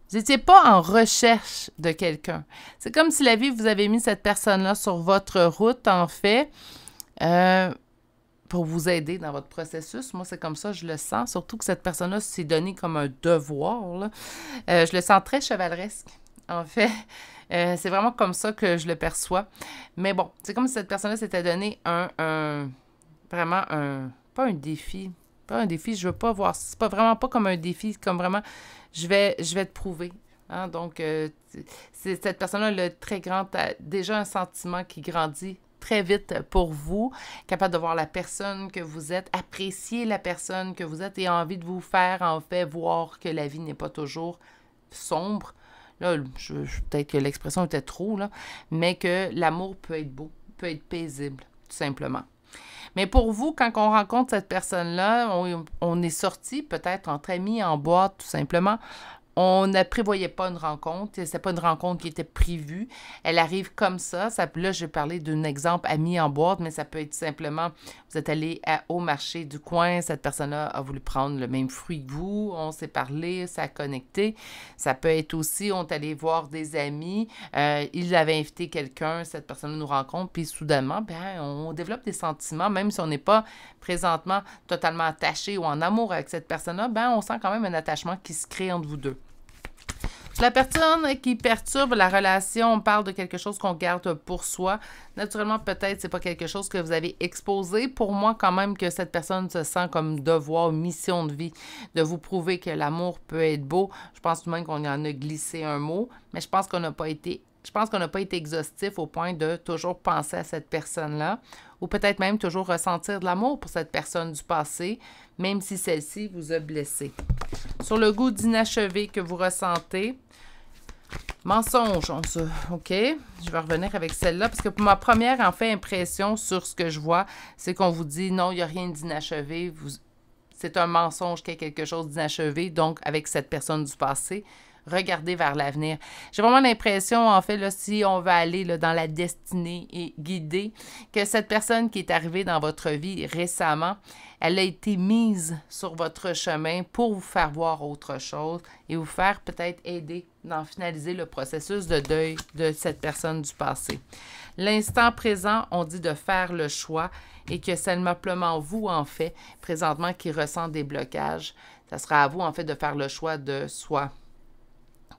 Vous n'étiez pas en recherche de quelqu'un. C'est comme si la vie vous avait mis cette personne-là sur votre route, en fait, pour vous aider dans votre processus. Moi, c'est comme ça, je le sens. Surtout que cette personne-là s'est donné comme un devoir, là. Je le sens très chevaleresque, en fait. C'est vraiment comme ça que je le perçois. Mais bon, c'est comme si cette personne-là s'était donné vraiment un... Pas un défi. Pas un défi, je veux pas voir... C'est pas vraiment pas comme un défi, c'est comme vraiment... Je vais te prouver. Hein? Donc, cette personne-là a très grand... déjà un sentiment qui grandit très vite pour vous, capable de voir la personne que vous êtes, apprécier la personne que vous êtes et envie de vous faire, en fait, voir que la vie n'est pas toujours sombre. Là, peut-être que l'expression était trop, là, mais que l'amour peut être beau, peut être paisible, tout simplement. Mais pour vous, quand on rencontre cette personne-là, on est sorti peut-être entre amis, en boîte, tout simplement. On ne prévoyait pas une rencontre. Ce n'était pas une rencontre qui était prévue. Elle arrive comme ça. Là, je vais parler d'un exemple ami en boîte, mais ça peut être simplement, vous êtes allé au marché du coin, cette personne-là a voulu prendre le même fruit que vous, on s'est parlé, ça a connecté. Ça peut être aussi, on est allé voir des amis, ils avaient invité quelqu'un, cette personne nous rencontre, puis soudainement, ben, on développe des sentiments, même si on n'est pas présentement totalement attaché ou en amour avec cette personne-là, ben, on sent quand même un attachement qui se crée entre vous deux. La personne qui perturbe la relation, on parle de quelque chose qu'on garde pour soi. Naturellement, peut-être c'est pas quelque chose que vous avez exposé. Pour moi, quand même, que cette personne se sent comme devoir, mission de vie, de vous prouver que l'amour peut être beau. Je pense tout de même qu'on en a glissé un mot, mais je pense qu'on n'a pas été exhaustif au point de toujours penser à cette personne-là ou peut-être même toujours ressentir de l'amour pour cette personne du passé, même si celle-ci vous a blessé. Sur le goût d'inachevé que vous ressentez, mensonge, OK? Je vais revenir avec celle-là parce que pour ma première, en fait, impression sur ce que je vois, c'est qu'on vous dit non, il n'y a rien d'inachevé. C'est un mensonge qu'il y a quelque chose d'inachevé, donc avec cette personne du passé. Regardez vers l'avenir. J'ai vraiment l'impression, en fait, là, si on va aller là, dans la destinée et guider, que cette personne qui est arrivée dans votre vie récemment, elle a été mise sur votre chemin pour vous faire voir autre chose et vous faire peut-être aider dans finaliser le processus de deuil de cette personne du passé. L'instant présent, on dit de faire le choix et que c'est simplement vous, en fait, présentement, qui ressent des blocages. Ça sera à vous, en fait, de faire le choix de soit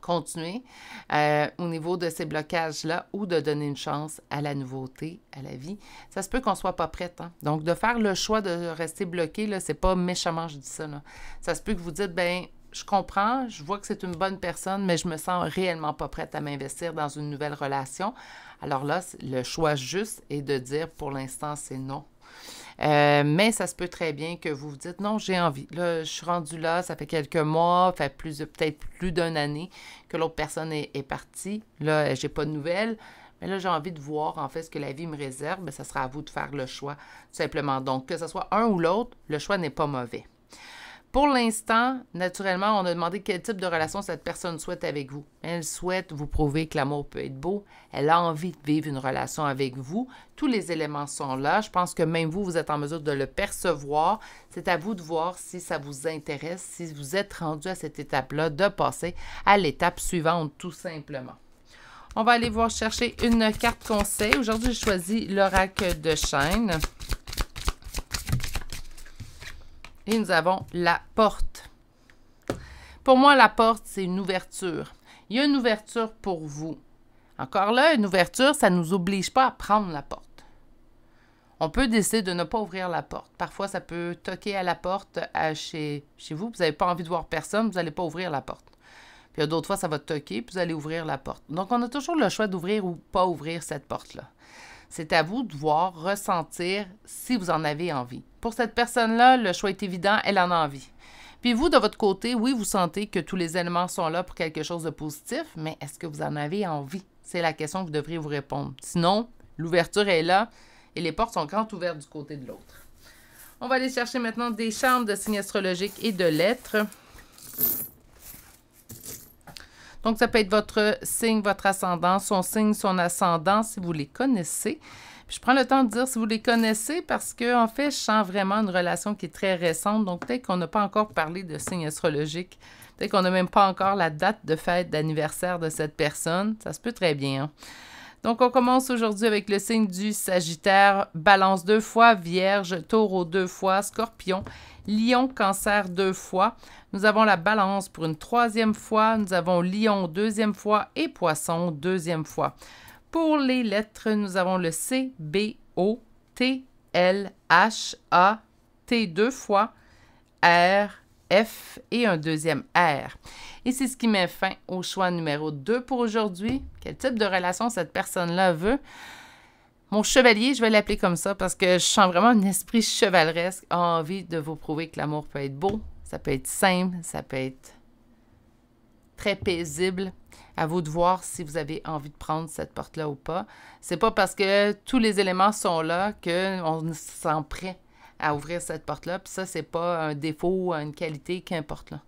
continuer au niveau de ces blocages-là ou de donner une chance à la nouveauté, à la vie. Ça se peut qu'on ne soit pas prête. Hein? Donc, de faire le choix de rester bloqué, là, c'est pas méchamment, je dis ça. Là. Ça se peut que vous dites, ben je comprends, je vois que c'est une bonne personne, mais je me sens réellement pas prête à m'investir dans une nouvelle relation. Alors là, le choix juste est de dire, pour l'instant, c'est non. Mais ça se peut très bien que vous vous dites, non, j'ai envie. Là, je suis rendue là, ça fait quelques mois, peut-être plus d'une année que l'autre personne est partie. Là, j'ai pas de nouvelles. Mais là, j'ai envie de voir, en fait, ce que la vie me réserve. Mais ça sera à vous de faire le choix, tout simplement. Donc, que ce soit un ou l'autre, le choix n'est pas mauvais. Pour l'instant, naturellement, on a demandé quel type de relation cette personne souhaite avec vous. Elle souhaite vous prouver que l'amour peut être beau. Elle a envie de vivre une relation avec vous. Tous les éléments sont là. Je pense que même vous, vous êtes en mesure de le percevoir. C'est à vous de voir si ça vous intéresse, si vous êtes rendu à cette étape-là, de passer à l'étape suivante, tout simplement. On va aller voir chercher une carte conseil. Aujourd'hui, j'ai choisi l'oracle de Chêne. Et nous avons la porte. Pour moi, la porte, c'est une ouverture. Il y a une ouverture pour vous. Encore là, une ouverture, ça ne nous oblige pas à prendre la porte. On peut décider de ne pas ouvrir la porte. Parfois, ça peut toquer à la porte chez vous. Vous n'avez pas envie de voir personne, vous n'allez pas ouvrir la porte. Puis d'autres fois, ça va toquer, puis vous allez ouvrir la porte. Donc, on a toujours le choix d'ouvrir ou pas ouvrir cette porte-là. C'est à vous de voir, ressentir si vous en avez envie. Pour cette personne-là, le choix est évident, elle en a envie. Puis vous, de votre côté, oui, vous sentez que tous les éléments sont là pour quelque chose de positif, mais est-ce que vous en avez envie? C'est la question que vous devriez vous répondre. Sinon, l'ouverture est là et les portes sont grandes ouvertes du côté de l'autre. On va aller chercher maintenant des charmes de signes astrologiques et de lettres. Donc, ça peut être votre signe, votre ascendant, son signe, son ascendant, si vous les connaissez. Puis je prends le temps de dire si vous les connaissez parce que en fait, je sens vraiment une relation qui est très récente. Donc, peut-être qu'on n'a pas encore parlé de signes astrologiques. Peut-être qu'on n'a même pas encore la date de fête d'anniversaire de cette personne. Ça se peut très bien, hein? Donc, on commence aujourd'hui avec le signe du Sagittaire, Balance 2 fois, Vierge, Taureau 2 fois, Scorpion, Lion, Cancer 2 fois. Nous avons la Balance pour une 3e fois, nous avons Lion 2e fois et Poisson 2e fois. Pour les lettres, nous avons le C, B, O, T, L, H, A, T 2 fois, R, F et un 2e R. Et c'est ce qui met fin au choix numéro 2 pour aujourd'hui. Quel type de relation cette personne-là veut? Mon chevalier, je vais l'appeler comme ça parce que je sens vraiment un esprit chevaleresque, a envie de vous prouver que l'amour peut être beau, ça peut être simple, ça peut être très paisible. À vous de voir si vous avez envie de prendre cette porte-là ou pas. C'est pas parce que tous les éléments sont là qu'on se sent prêt à ouvrir cette porte-là. Puis ça, c'est pas un défaut ou une qualité, qu'importe là.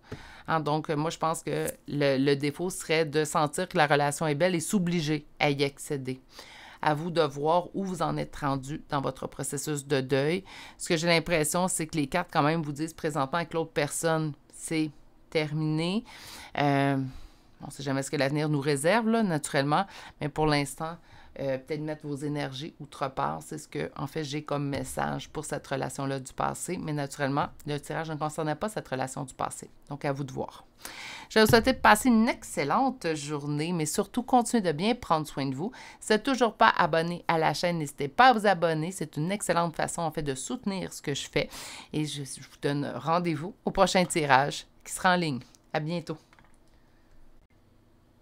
Hein, donc, moi, je pense que le défaut serait de sentir que la relation est belle et s'obliger à y accéder. À vous de voir où vous en êtes rendu dans votre processus de deuil. Ce que j'ai l'impression, c'est que les cartes, quand même, vous disent présentement que l'autre personne, c'est terminé. On ne sait jamais ce que l'avenir nous réserve, là, naturellement, mais pour l'instant, peut-être mettre vos énergies outre part, c'est ce que, en fait, j'ai comme message pour cette relation-là du passé, mais naturellement, le tirage ne concernait pas cette relation du passé. Donc, à vous de voir. Je vais vous souhaiter de passer une excellente journée, mais surtout, continuez de bien prendre soin de vous. Si vous n'êtes toujours pas abonné à la chaîne, n'hésitez pas à vous abonner. C'est une excellente façon, en fait, de soutenir ce que je fais. Et je vous donne rendez-vous au prochain tirage qui sera en ligne. À bientôt.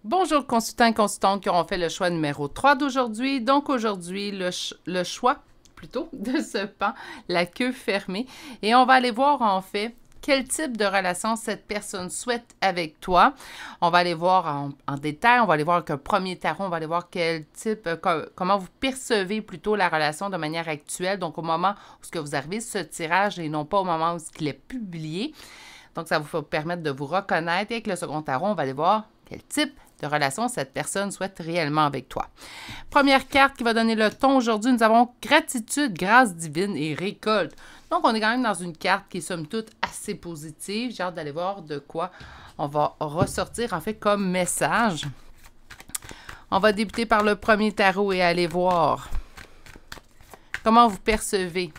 Bonjour consultants et consultantes qui auront fait le choix numéro 3 d'aujourd'hui. Donc aujourd'hui, le choix plutôt de ce pan, la queue fermée. Et on va aller voir en fait quel type de relation cette personne souhaite avec toi. On va aller voir en détail, on va aller voir avec un premier tarot, on va aller voir quel type, comment vous percevez plutôt la relation de manière actuelle. Donc au moment où vous arrivez ce tirage et non pas au moment où il est publié. Donc ça vous permettre de vous reconnaître. Et avec le second tarot, on va aller voir quel type de relation cette personne souhaite réellement avec toi. Première carte qui va donner le ton aujourd'hui, nous avons gratitude, grâce divine et récolte. Donc, on est quand même dans une carte qui est somme toute assez positive. J'ai hâte d'aller voir de quoi on va ressortir en fait comme message. On va débuter par le premier tarot et aller voir comment vous percevez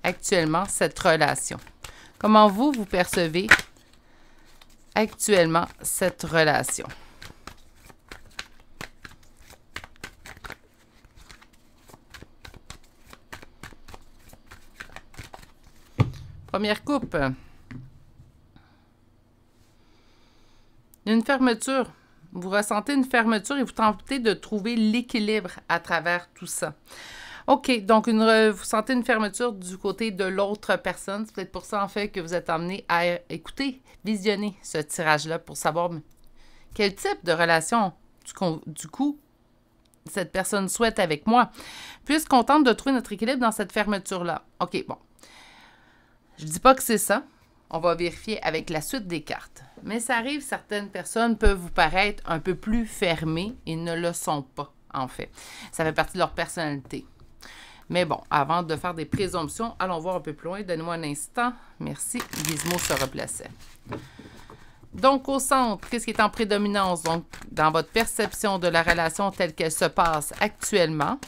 actuellement cette relation. Comment vous percevez actuellement cette relation. Première coupe. Une fermeture. Vous ressentez une fermeture et vous tentez de trouver l'équilibre à travers tout ça. OK, donc vous sentez une fermeture du côté de l'autre personne. C'est peut-être pour ça, en fait, que vous êtes amené à écouter, visionner ce tirage-là pour savoir quel type de relation, du coup, cette personne souhaite avec moi. Puisqu'on tente de trouver notre équilibre dans cette fermeture-là. OK, bon. Je ne dis pas que c'est ça. On va vérifier avec la suite des cartes. Mais ça arrive, certaines personnes peuvent vous paraître un peu plus fermées et ne le sont pas, en fait. Ça fait partie de leur personnalité. Mais bon, avant de faire des présomptions, allons voir un peu plus loin. Donnez-moi un instant. Merci. Gizmo se replaçait. Donc, au centre, qu'est-ce qui est en prédominance? Donc, dans votre perception de la relation telle qu'elle se passe actuellement.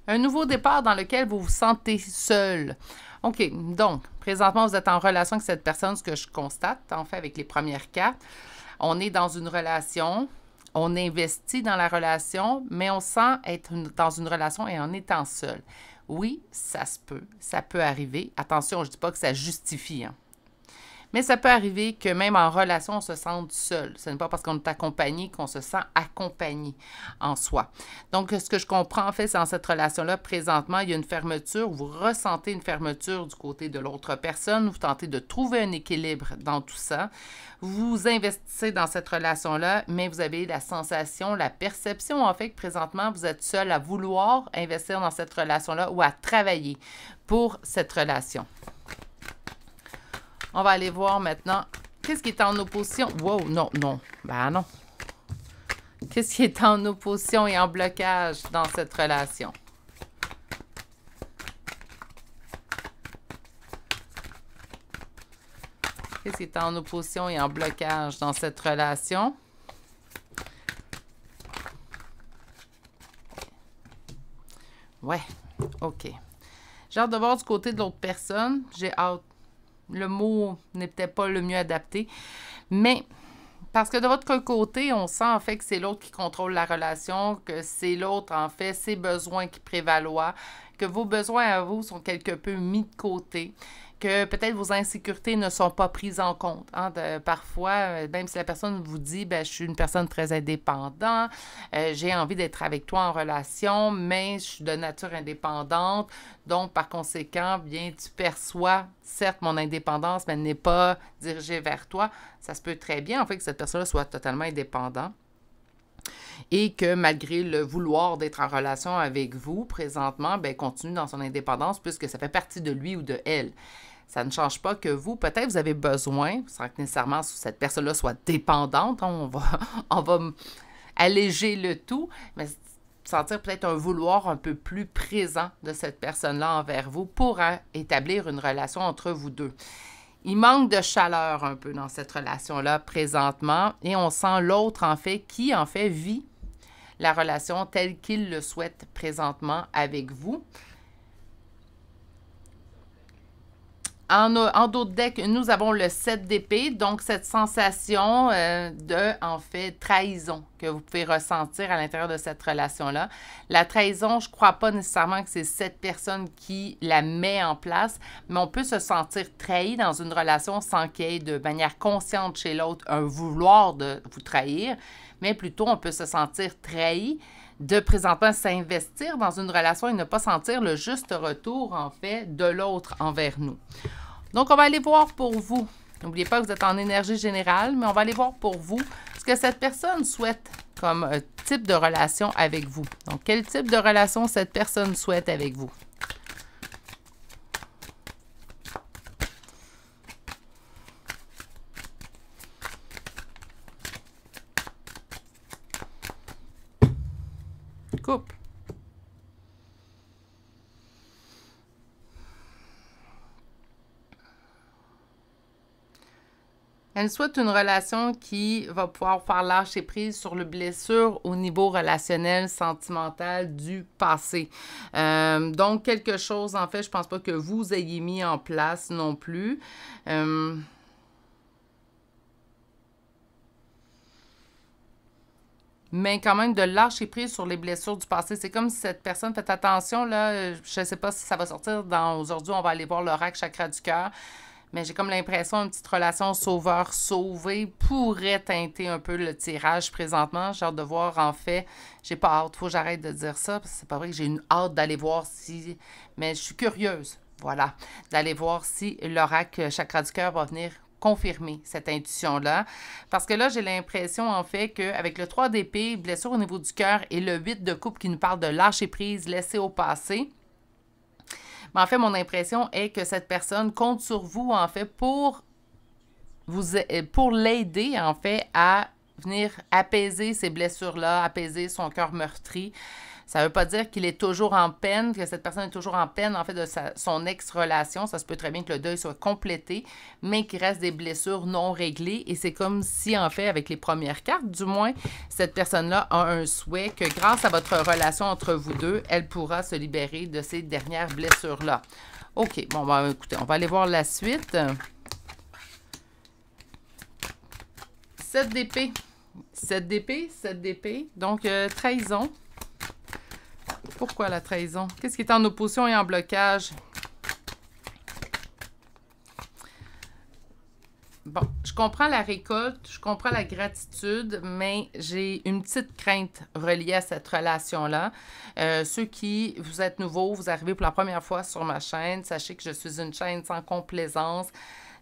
Un nouveau départ dans lequel vous vous sentez seul. OK, donc, présentement, vous êtes en relation avec cette personne, ce que je constate, en fait, avec les premières cartes. On est dans une relation, on investit dans la relation, mais on sent être dans une relation et en étant seul. Oui, ça peut arriver. Attention, je ne dis pas que ça justifie, hein. Mais ça peut arriver que même en relation, on se sente seul. Ce n'est pas parce qu'on est accompagné qu'on se sent accompagné en soi. Donc, ce que je comprends, en fait, c'est dans cette relation-là, présentement, il y a une fermeture. Vous ressentez une fermeture du côté de l'autre personne. Vous tentez de trouver un équilibre dans tout ça. Vous investissez dans cette relation-là, mais vous avez la sensation, la perception, en fait, que présentement, vous êtes seul à vouloir investir dans cette relation-là ou à travailler pour cette relation. On va aller voir maintenant Qu'est-ce qui est en opposition? Wow, non, non. Ben non. Qu'est-ce qui est en opposition et en blocage dans cette relation? Qu'est-ce qui est en opposition et en blocage dans cette relation? Ouais, OK. J'ai hâte de voir du côté de l'autre personne. J'ai hâte. Le mot n'est peut-être pas le mieux adapté. Mais parce que de votre côté, on sent en fait que c'est l'autre qui contrôle la relation, que c'est l'autre, en fait, ses besoins qui prévaloient, que vos besoins à vous sont quelque peu mis de côté, que peut-être vos insécurités ne sont pas prises en compte. Hein, parfois, même si la personne vous dit ben, « je suis une personne très indépendante, j'ai envie d'être avec toi en relation, mais je suis de nature indépendante, donc par conséquent, bien, tu perçois, certes, mon indépendance, mais elle n'est pas dirigée vers toi. » Ça se peut très bien, en fait, que cette personne-là soit totalement indépendante. Et que malgré le vouloir d'être en relation avec vous présentement, ben, continue dans son indépendance puisque ça fait partie de lui ou de elle. Ça ne change pas que vous, peut-être vous avez besoin, sans que nécessairement cette personne-là soit dépendante, hein, on va alléger le tout, mais sentir peut-être un vouloir un peu plus présent de cette personne-là envers vous pour établir une relation entre vous deux. Il manque de chaleur un peu dans cette relation-là présentement et on sent l'autre, en fait, qui, en fait, vit la relation telle qu'il le souhaite présentement avec vous. En d'autres decks, nous avons le 7 d'épée, donc cette sensation de, en fait, trahison que vous pouvez ressentir à l'intérieur de cette relation-là. La trahison, je ne crois pas nécessairement que c'est cette personne qui la met en place, mais on peut se sentir trahi dans une relation sans qu'il y ait de manière consciente chez l'autre un vouloir de vous trahir, mais plutôt on peut se sentir trahi de présentement s'investir dans une relation et ne pas sentir le juste retour, en fait, de l'autre envers nous. Donc, on va aller voir pour vous. N'oubliez pas que vous êtes en énergie générale, mais on va aller voir pour vous ce que cette personne souhaite comme type de relation avec vous. Donc, quel type de relation cette personne souhaite avec vous? Coupe. Elle souhaite une relation qui va pouvoir faire lâcher prise sur le blessure au niveau relationnel, sentimental du passé. Donc, quelque chose, en fait, je pense pas que vous ayez mis en place non plus. Mais quand même de lâcher prise sur les blessures du passé. C'est comme si cette personne, faites attention, là, je ne sais pas si ça va sortir aujourd'hui, on va aller voir l'oracle chakra du cœur, mais j'ai comme l'impression une petite relation sauveur-sauvé pourrait teinter un peu le tirage présentement. J'ai hâte de voir, en fait, j'ai pas hâte, faut que j'arrête de dire ça, parce que c'est pas vrai que j'ai une hâte d'aller voir si, mais je suis curieuse, voilà, d'aller voir si l'oracle chakra du cœur va venir confirmer cette intuition-là. Parce que là, j'ai l'impression, en fait, qu'avec le 3 d'épée, blessure au niveau du cœur et le 8 de coupe qui nous parle de lâcher prise, laisser au passé, mais en fait, mon impression est que cette personne compte sur vous, en fait, pour l'aider, en fait, à venir apaiser ces blessures-là, apaiser son cœur meurtri. Ça ne veut pas dire qu'il est toujours en peine, que cette personne est toujours en peine, en fait, de son ex-relation. Ça se peut très bien que le deuil soit complété, mais qu'il reste des blessures non réglées. Et c'est comme si, en fait, avec les premières cartes, du moins, cette personne-là a un souhait que grâce à votre relation entre vous deux, elle pourra se libérer de ces dernières blessures-là. OK, bon, ben, écoutez, on va aller voir la suite. 7 d'épée. 7 d'épée, 7 d'épée. Donc, trahison. Pourquoi la trahison? Qu'est-ce qui est en opposition et en blocage? Bon, je comprends la récolte, je comprends la gratitude, mais j'ai une petite crainte reliée à cette relation-là. Ceux qui, vous êtes nouveaux, vous arrivez pour la première fois sur ma chaîne, sachez que je suis une chaîne sans complaisance.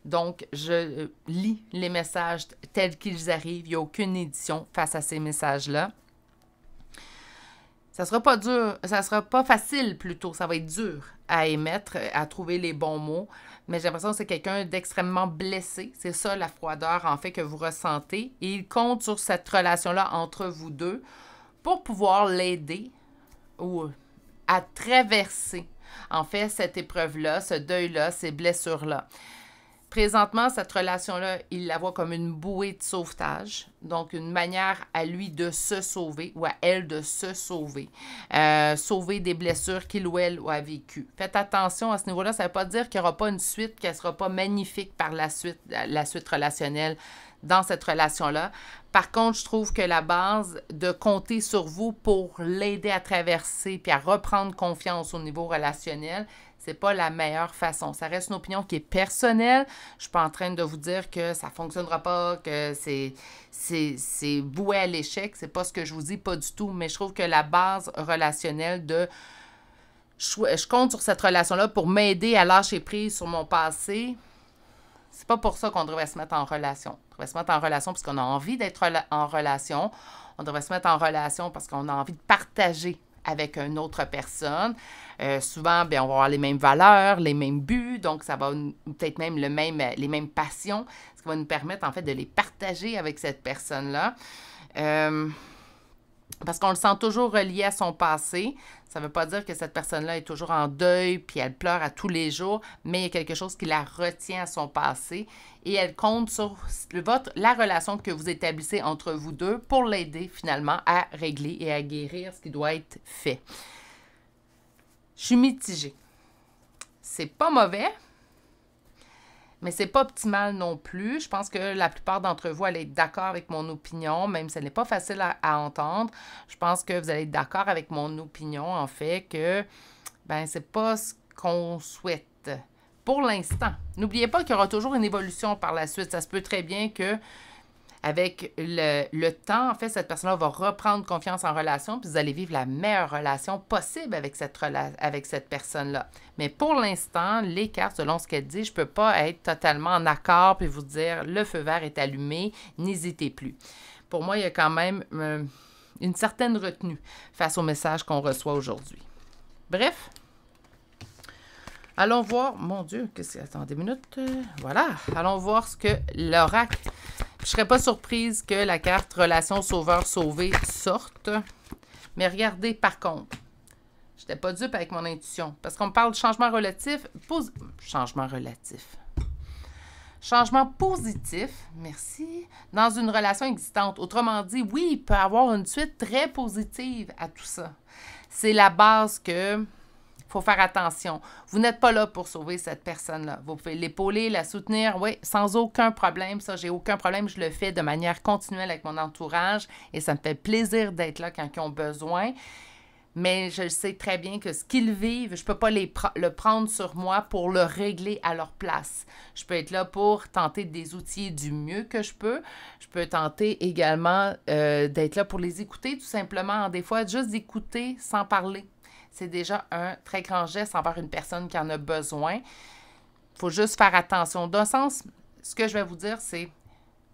Donc, je lis les messages tels qu'ils arrivent. Il n'y a aucune édition face à ces messages-là. Ça sera pas dur, ça sera pas facile plutôt, ça va être dur à émettre, à trouver les bons mots. Mais j'ai l'impression que c'est quelqu'un d'extrêmement blessé. C'est ça la froideur, en fait, que vous ressentez. Et il compte sur cette relation-là entre vous deux pour pouvoir l'aider ou à traverser, en fait, cette épreuve-là, ce deuil-là, ces blessures-là. Présentement, cette relation-là, il la voit comme une bouée de sauvetage, donc une manière à lui de se sauver ou à elle de se sauver, sauver des blessures qu'il ou elle a vécues. Faites attention à ce niveau-là, ça ne veut pas dire qu'il n'y aura pas une suite, qu'elle ne sera pas magnifique par la suite relationnelle dans cette relation-là. Par contre, je trouve que la base de compter sur vous pour l'aider à traverser puis à reprendre confiance au niveau relationnel, c'est pas la meilleure façon. Ça reste une opinion qui est personnelle. Je suis pas en train de vous dire que ça fonctionnera pas, que c'est voué à l'échec. C'est pas ce que je vous dis, pas du tout. Mais je trouve que la base relationnelle de je compte sur cette relation-là pour m'aider à lâcher prise sur mon passé. C'est pas pour ça qu'on devrait se mettre en relation. On devrait se mettre en relation parce qu'on a envie d'être en relation. On devrait se mettre en relation parce qu'on a envie de partager avec une autre personne. Souvent, bien, on va avoir les mêmes valeurs, les mêmes buts, donc ça va peut-être même les mêmes passions, ce qui va nous permettre en fait de les partager avec cette personne-là. Parce qu'on le sent toujours relié à son passé. Ça ne veut pas dire que cette personne-là est toujours en deuil, puis elle pleure à tous les jours, mais il y a quelque chose qui la retient à son passé et elle compte sur la relation que vous établissez entre vous deux pour l'aider finalement à régler et à guérir ce qui doit être fait. Je suis mitigée. C'est pas mauvais, mais c'est pas optimal non plus. Je pense que la plupart d'entre vous allez être d'accord avec mon opinion, même si ce n'est pas facile à entendre. Je pense que vous allez être d'accord avec mon opinion, en fait, que ben c'est pas ce qu'on souhaite pour l'instant. N'oubliez pas qu'il y aura toujours une évolution par la suite. Ça se peut très bien que avec le temps, en fait, cette personne-là va reprendre confiance en relation, puis vous allez vivre la meilleure relation possible avec cette personne-là. Mais pour l'instant, les cartes, selon ce qu'elle dit, je ne peux pas être totalement en accord puis vous dire le feu vert est allumé, n'hésitez plus. Pour moi, il y a quand même une certaine retenue face au message qu'on reçoit aujourd'hui. Bref, allons voir, mon Dieu, attendez une minute, voilà, allons voir ce que l'oracle. Je ne serais pas surprise que la carte Relation Sauveur-Sauvé sorte. Mais regardez, par contre, je n'étais pas dupe avec mon intuition. Parce qu'on me parle de changement relatif. Changement positif, merci, dans une relation existante. Autrement dit, oui, il peut y avoir une suite très positive à tout ça. C'est la base que... Il faut faire attention. Vous n'êtes pas là pour sauver cette personne-là. Vous pouvez l'épauler, la soutenir, oui, sans aucun problème. Ça, j'ai aucun problème. Je le fais de manière continuelle avec mon entourage et ça me fait plaisir d'être là quand ils ont besoin. Mais je sais très bien que ce qu'ils vivent, je ne peux pas le prendre sur moi pour le régler à leur place. Je peux être là pour tenter de les outiller du mieux que je peux. Je peux tenter également d'être là pour les écouter, tout simplement. Des fois, juste d'écouter sans parler. C'est déjà un très grand geste envers une personne qui en a besoin. Il faut juste faire attention. D'un sens, ce que je vais vous dire, c'est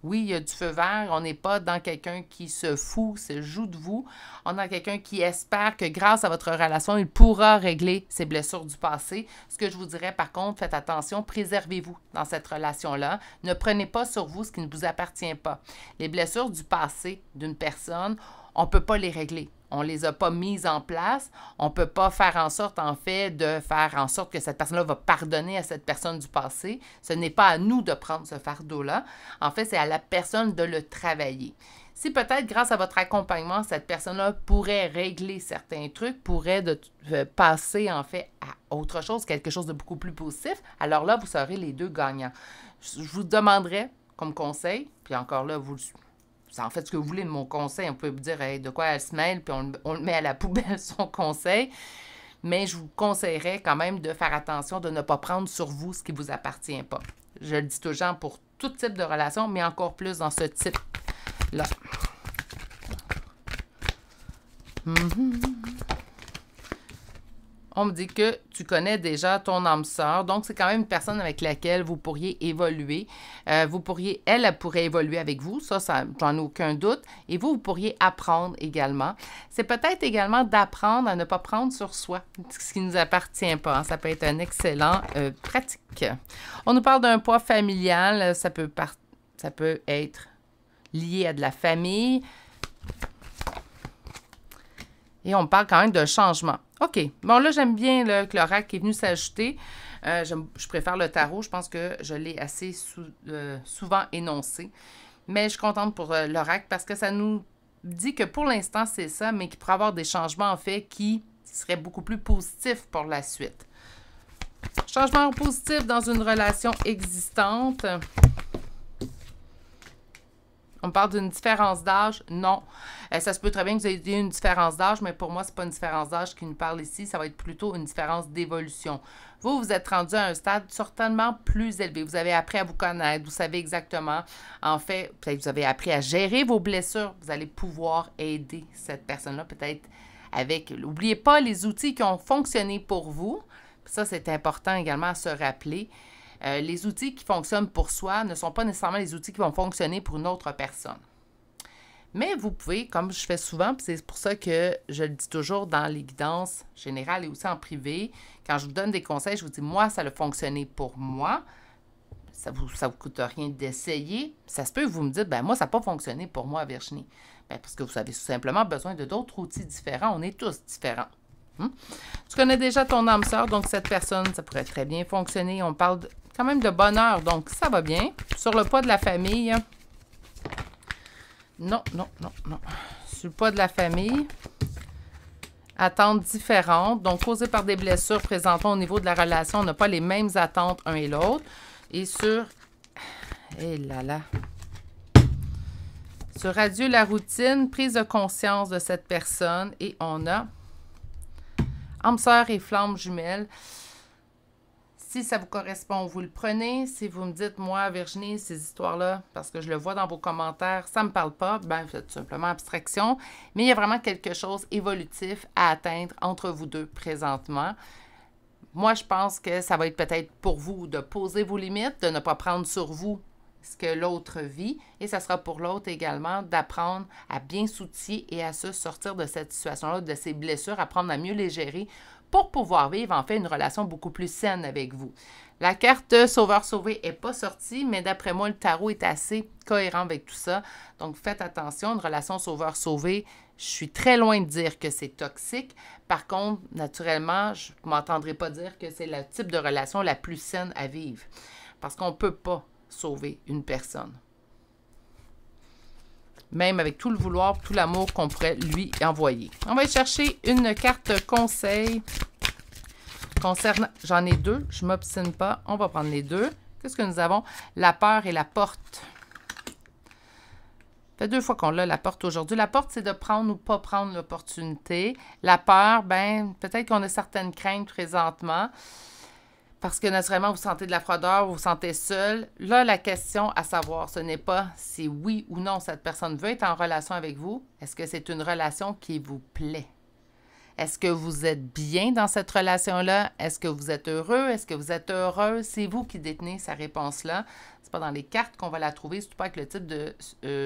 oui, il y a du feu vert. On n'est pas dans quelqu'un qui se fout, se joue de vous. On est dans quelqu'un qui espère que grâce à votre relation, il pourra régler ses blessures du passé. Ce que je vous dirais, par contre, faites attention, préservez-vous dans cette relation-là. Ne prenez pas sur vous ce qui ne vous appartient pas. Les blessures du passé d'une personne, on ne peut pas les régler. On ne les a pas mises en place. On ne peut pas faire en sorte, en fait, de faire en sorte que cette personne-là va pardonner à cette personne du passé. Ce n'est pas à nous de prendre ce fardeau-là. En fait, c'est à la personne de le travailler. Si peut-être, grâce à votre accompagnement, cette personne-là pourrait régler certains trucs, pourrait passer, en fait, à autre chose, quelque chose de beaucoup plus positif, alors là, vous serez les deux gagnants. Je vous demanderais, comme conseil, puis encore là, vous en faites ce que vous voulez de mon conseil. On peut vous dire hey, de quoi elle se mêle, puis on le met à la poubelle, son conseil. Mais je vous conseillerais quand même de faire attention de ne pas prendre sur vous ce qui ne vous appartient pas. Je le dis toujours pour tout type de relation, mais encore plus dans ce type-là. On me dit que tu connais déjà ton âme sœur, donc c'est quand même une personne avec laquelle vous pourriez évoluer. Elle pourrait évoluer avec vous, ça j'en ai aucun doute. Et vous pourriez apprendre également. C'est peut-être également d'apprendre à ne pas prendre sur soi, ce qui ne nous appartient pas. Hein. Ça peut être un excellent pratique. On nous parle d'un poids familial, ça peut être lié à de la famille. Et on parle quand même d'un changement. OK. Bon, là, j'aime bien que l'oracle qui est venu s'ajouter. Je préfère le tarot. Je pense que je l'ai assez souvent énoncé. Mais je suis contente pour l'oracle parce que ça nous dit que pour l'instant, c'est ça, mais qu'il pourrait y avoir des changements, en fait, qui seraient beaucoup plus positifs pour la suite. Changement positif dans une relation existante. On parle d'une différence d'âge? Non. Ça se peut très bien que vous ayez une différence d'âge, mais pour moi, ce n'est pas une différence d'âge qui nous parle ici. Ça va être plutôt une différence d'évolution. Vous êtes rendu à un stade certainement plus élevé. Vous avez appris à vous connaître. Vous savez exactement. En fait, peut-être que vous avez appris à gérer vos blessures. Vous allez pouvoir aider cette personne-là, peut-être avec... N'oubliez pas les outils qui ont fonctionné pour vous. Ça, c'est important également à se rappeler. Les outils qui fonctionnent pour soi ne sont pas nécessairement les outils qui vont fonctionner pour une autre personne. Mais vous pouvez, comme je fais souvent, puis c'est pour ça que je le dis toujours dans les guidances générales et aussi en privé, quand je vous donne des conseils, je vous dis, moi, ça a fonctionné pour moi. Ça vous coûte rien d'essayer. Ça se peut que vous me dites, ben moi, ça n'a pas fonctionné pour moi, Virginie. Ben, parce que vous avez tout simplement besoin de d'autres outils différents. On est tous différents. Tu connais déjà ton âme sœur, donc cette personne, ça pourrait très bien fonctionner. On parle quand même de bonheur, donc ça va bien. Sur le poids de la famille, non. Sur le poids de la famille, attentes différentes, donc causées par des blessures présentant au niveau de la relation, on n'a pas les mêmes attentes un et l'autre. Et sur, sur adieu la routine, prise de conscience de cette personne, et on a âme sœur et flamme jumelle. Si ça vous correspond, vous le prenez. Si vous me dites, moi, Virginie, ces histoires-là, parce que je le vois dans vos commentaires, ça ne me parle pas, ben faites tout simplement abstraction. Mais il y a vraiment quelque chose d'évolutif à atteindre entre vous deux présentement. Moi, je pense que ça va être peut-être pour vous de poser vos limites, de ne pas prendre sur vous ce que l'autre vit. Et ça sera pour l'autre également d'apprendre à bien s'outiller et à se sortir de cette situation-là, de ces blessures, apprendre à mieux les gérer pour pouvoir vivre en fait une relation beaucoup plus saine avec vous. La carte Sauveur-Sauvé n'est pas sortie, mais d'après moi, le tarot est assez cohérent avec tout ça. Donc, faites attention, une relation Sauveur-Sauvé, je suis très loin de dire que c'est toxique. Par contre, naturellement, je ne m'entendrai pas dire que c'est le type de relation la plus saine à vivre. Parce qu'on ne peut pas sauver une personne. Même avec tout le vouloir, tout l'amour qu'on pourrait lui envoyer. On va aller chercher une carte conseil concernant... J'en ai deux, je ne m'obstine pas. On va prendre les deux. Qu'est-ce que nous avons? La peur et la porte. Ça fait 2 fois qu'on l'a, la porte aujourd'hui. La porte, c'est de prendre ou pas prendre l'opportunité. La peur, ben peut-être qu'on a certaines craintes présentement. Parce que naturellement, vous sentez de la froideur, vous vous sentez seul. Là, la question à savoir, ce n'est pas si oui ou non cette personne veut être en relation avec vous. Est-ce que c'est une relation qui vous plaît? Est-ce que vous êtes bien dans cette relation-là? Est-ce que vous êtes heureux? Est-ce que vous êtes heureuse? C'est vous qui détenez sa réponse-là. Ce n'est pas dans les cartes qu'on va la trouver, surtout pas avec le type de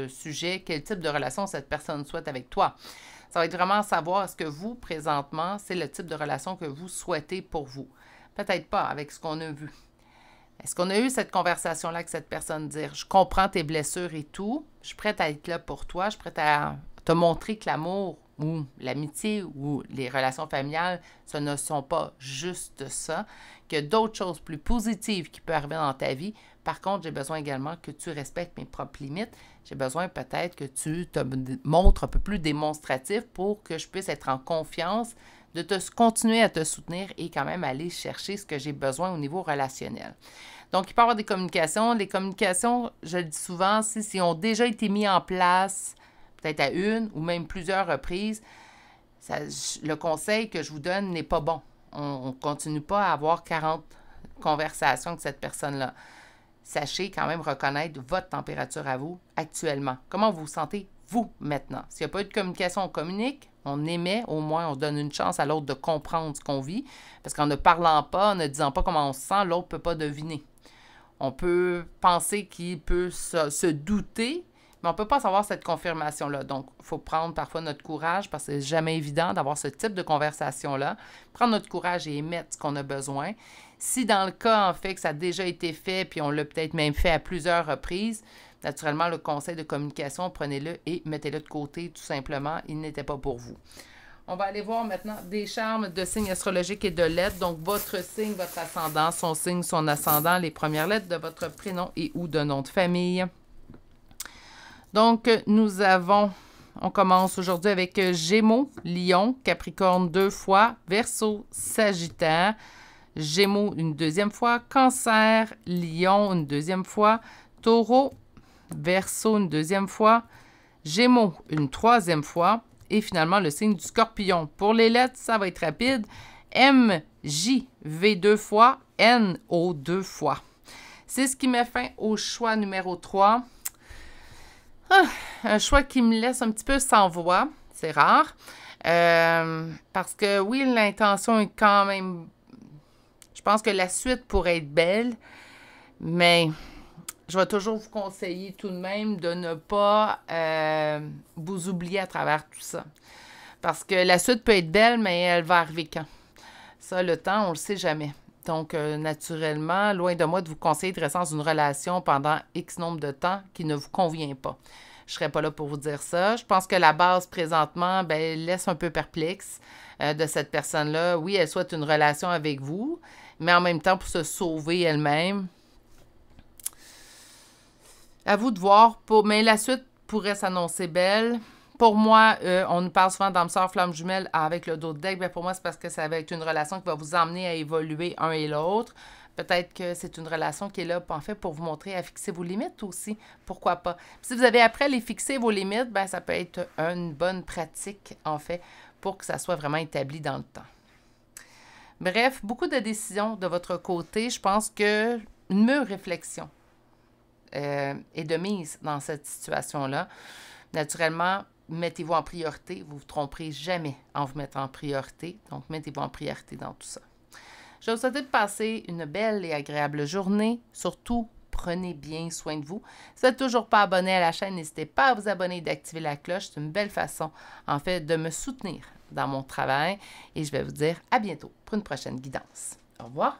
sujet, quel type de relation cette personne souhaite avec toi. Ça va être vraiment savoir est-ce que vous, présentement, c'est le type de relation que vous souhaitez pour vous. Peut-être pas avec ce qu'on a vu. Est-ce qu'on a eu cette conversation-là avec cette personne, dire « Je comprends tes blessures et tout, je suis prête à être là pour toi, je suis prête à te montrer que l'amour ou l'amitié ou les relations familiales, ce ne sont pas juste ça, qu'il y a d'autres choses plus positives qui peuvent arriver dans ta vie. Par contre, j'ai besoin également que tu respectes mes propres limites. J'ai besoin peut-être que tu te montres un peu plus démonstratif pour que je puisse être en confiance de continuer à te soutenir et quand même aller chercher ce que j'ai besoin au niveau relationnel. Donc, il peut y avoir des communications. Les communications, je le dis souvent, si ont déjà été mis en place, peut-être à une ou même plusieurs reprises, le conseil que je vous donne n'est pas bon. On ne continue pas à avoir 40 conversations avec cette personne-là. Sachez quand même reconnaître votre température à vous actuellement. Comment vous vous sentez, vous, maintenant? S'il n'y a pas eu de communication, on communique. On émet, au moins, on donne une chance à l'autre de comprendre ce qu'on vit. Parce qu'en ne parlant pas, en ne disant pas comment on se sent, l'autre ne peut pas deviner. On peut penser qu'il peut se douter, mais on ne peut pas savoir cette confirmation-là. Donc, il faut prendre parfois notre courage, parce que c'est jamais évident d'avoir ce type de conversation-là. Prendre notre courage et émettre ce qu'on a besoin. Si dans le cas, en fait, que ça a déjà été fait, puis on l'a peut-être même fait à plusieurs reprises, naturellement, le conseil de communication, prenez-le et mettez-le de côté, tout simplement. Il n'était pas pour vous. On va aller voir maintenant des charmes de signes astrologiques et de lettres. Donc, votre signe, votre ascendant, son signe, son ascendant, les premières lettres de votre prénom et ou de nom de famille. Donc, on commence aujourd'hui avec Gémeaux, Lion, Capricorne 2 fois, Verseau, Sagittaire, Gémeaux une deuxième fois, Cancer, Lion une deuxième fois, Taureau, Verseau une deuxième fois, Gémeaux une troisième fois et finalement le signe du Scorpion. Pour les lettres, ça va être rapide. M, J, V 2 fois, N, O 2 fois. C'est ce qui met fin au choix numéro 3. Un choix qui me laisse un petit peu sans voix. C'est rare. Parce que oui, l'intention est quand même... Je pense que la suite pourrait être belle, mais je vais toujours vous conseiller tout de même de ne pas vous oublier à travers tout ça. Parce que la suite peut être belle, mais elle va arriver quand? Ça, le temps, on ne le sait jamais. Donc, naturellement, loin de moi de vous conseiller de rester dans une relation pendant X nombre de temps qui ne vous convient pas. Je ne serai pas là pour vous dire ça. Je pense que la base, présentement, laisse un peu perplexe de cette personne-là. Oui, elle souhaite une relation avec vous, mais en même temps, pour se sauver elle-même. À vous de voir. Mais la suite pourrait s'annoncer belle. Pour moi, on nous parle souvent d'âme sœur, flamme jumelle avec le dos de deck. Pour moi, c'est parce que ça va être une relation qui va vous emmener à évoluer un et l'autre. Peut-être que c'est une relation qui est là, en fait, pour vous montrer à fixer vos limites aussi. Pourquoi pas? Puis si vous avez appris à les fixer, vos limites, ça peut être une bonne pratique, en fait, pour que ça soit vraiment établi dans le temps. Bref, beaucoup de décisions de votre côté. Je pense que une mûre réflexion est de mise dans cette situation-là. Naturellement, mettez-vous en priorité. Vous ne vous tromperez jamais en vous mettant en priorité. Donc, mettez-vous en priorité dans tout ça. Je vous souhaite de passer une belle et agréable journée. Surtout, prenez bien soin de vous. Si vous n'êtes toujours pas abonné à la chaîne, n'hésitez pas à vous abonner et d'activer la cloche. C'est une belle façon, en fait, de me soutenir dans mon travail. Et je vais vous dire à bientôt pour une prochaine guidance. Au revoir.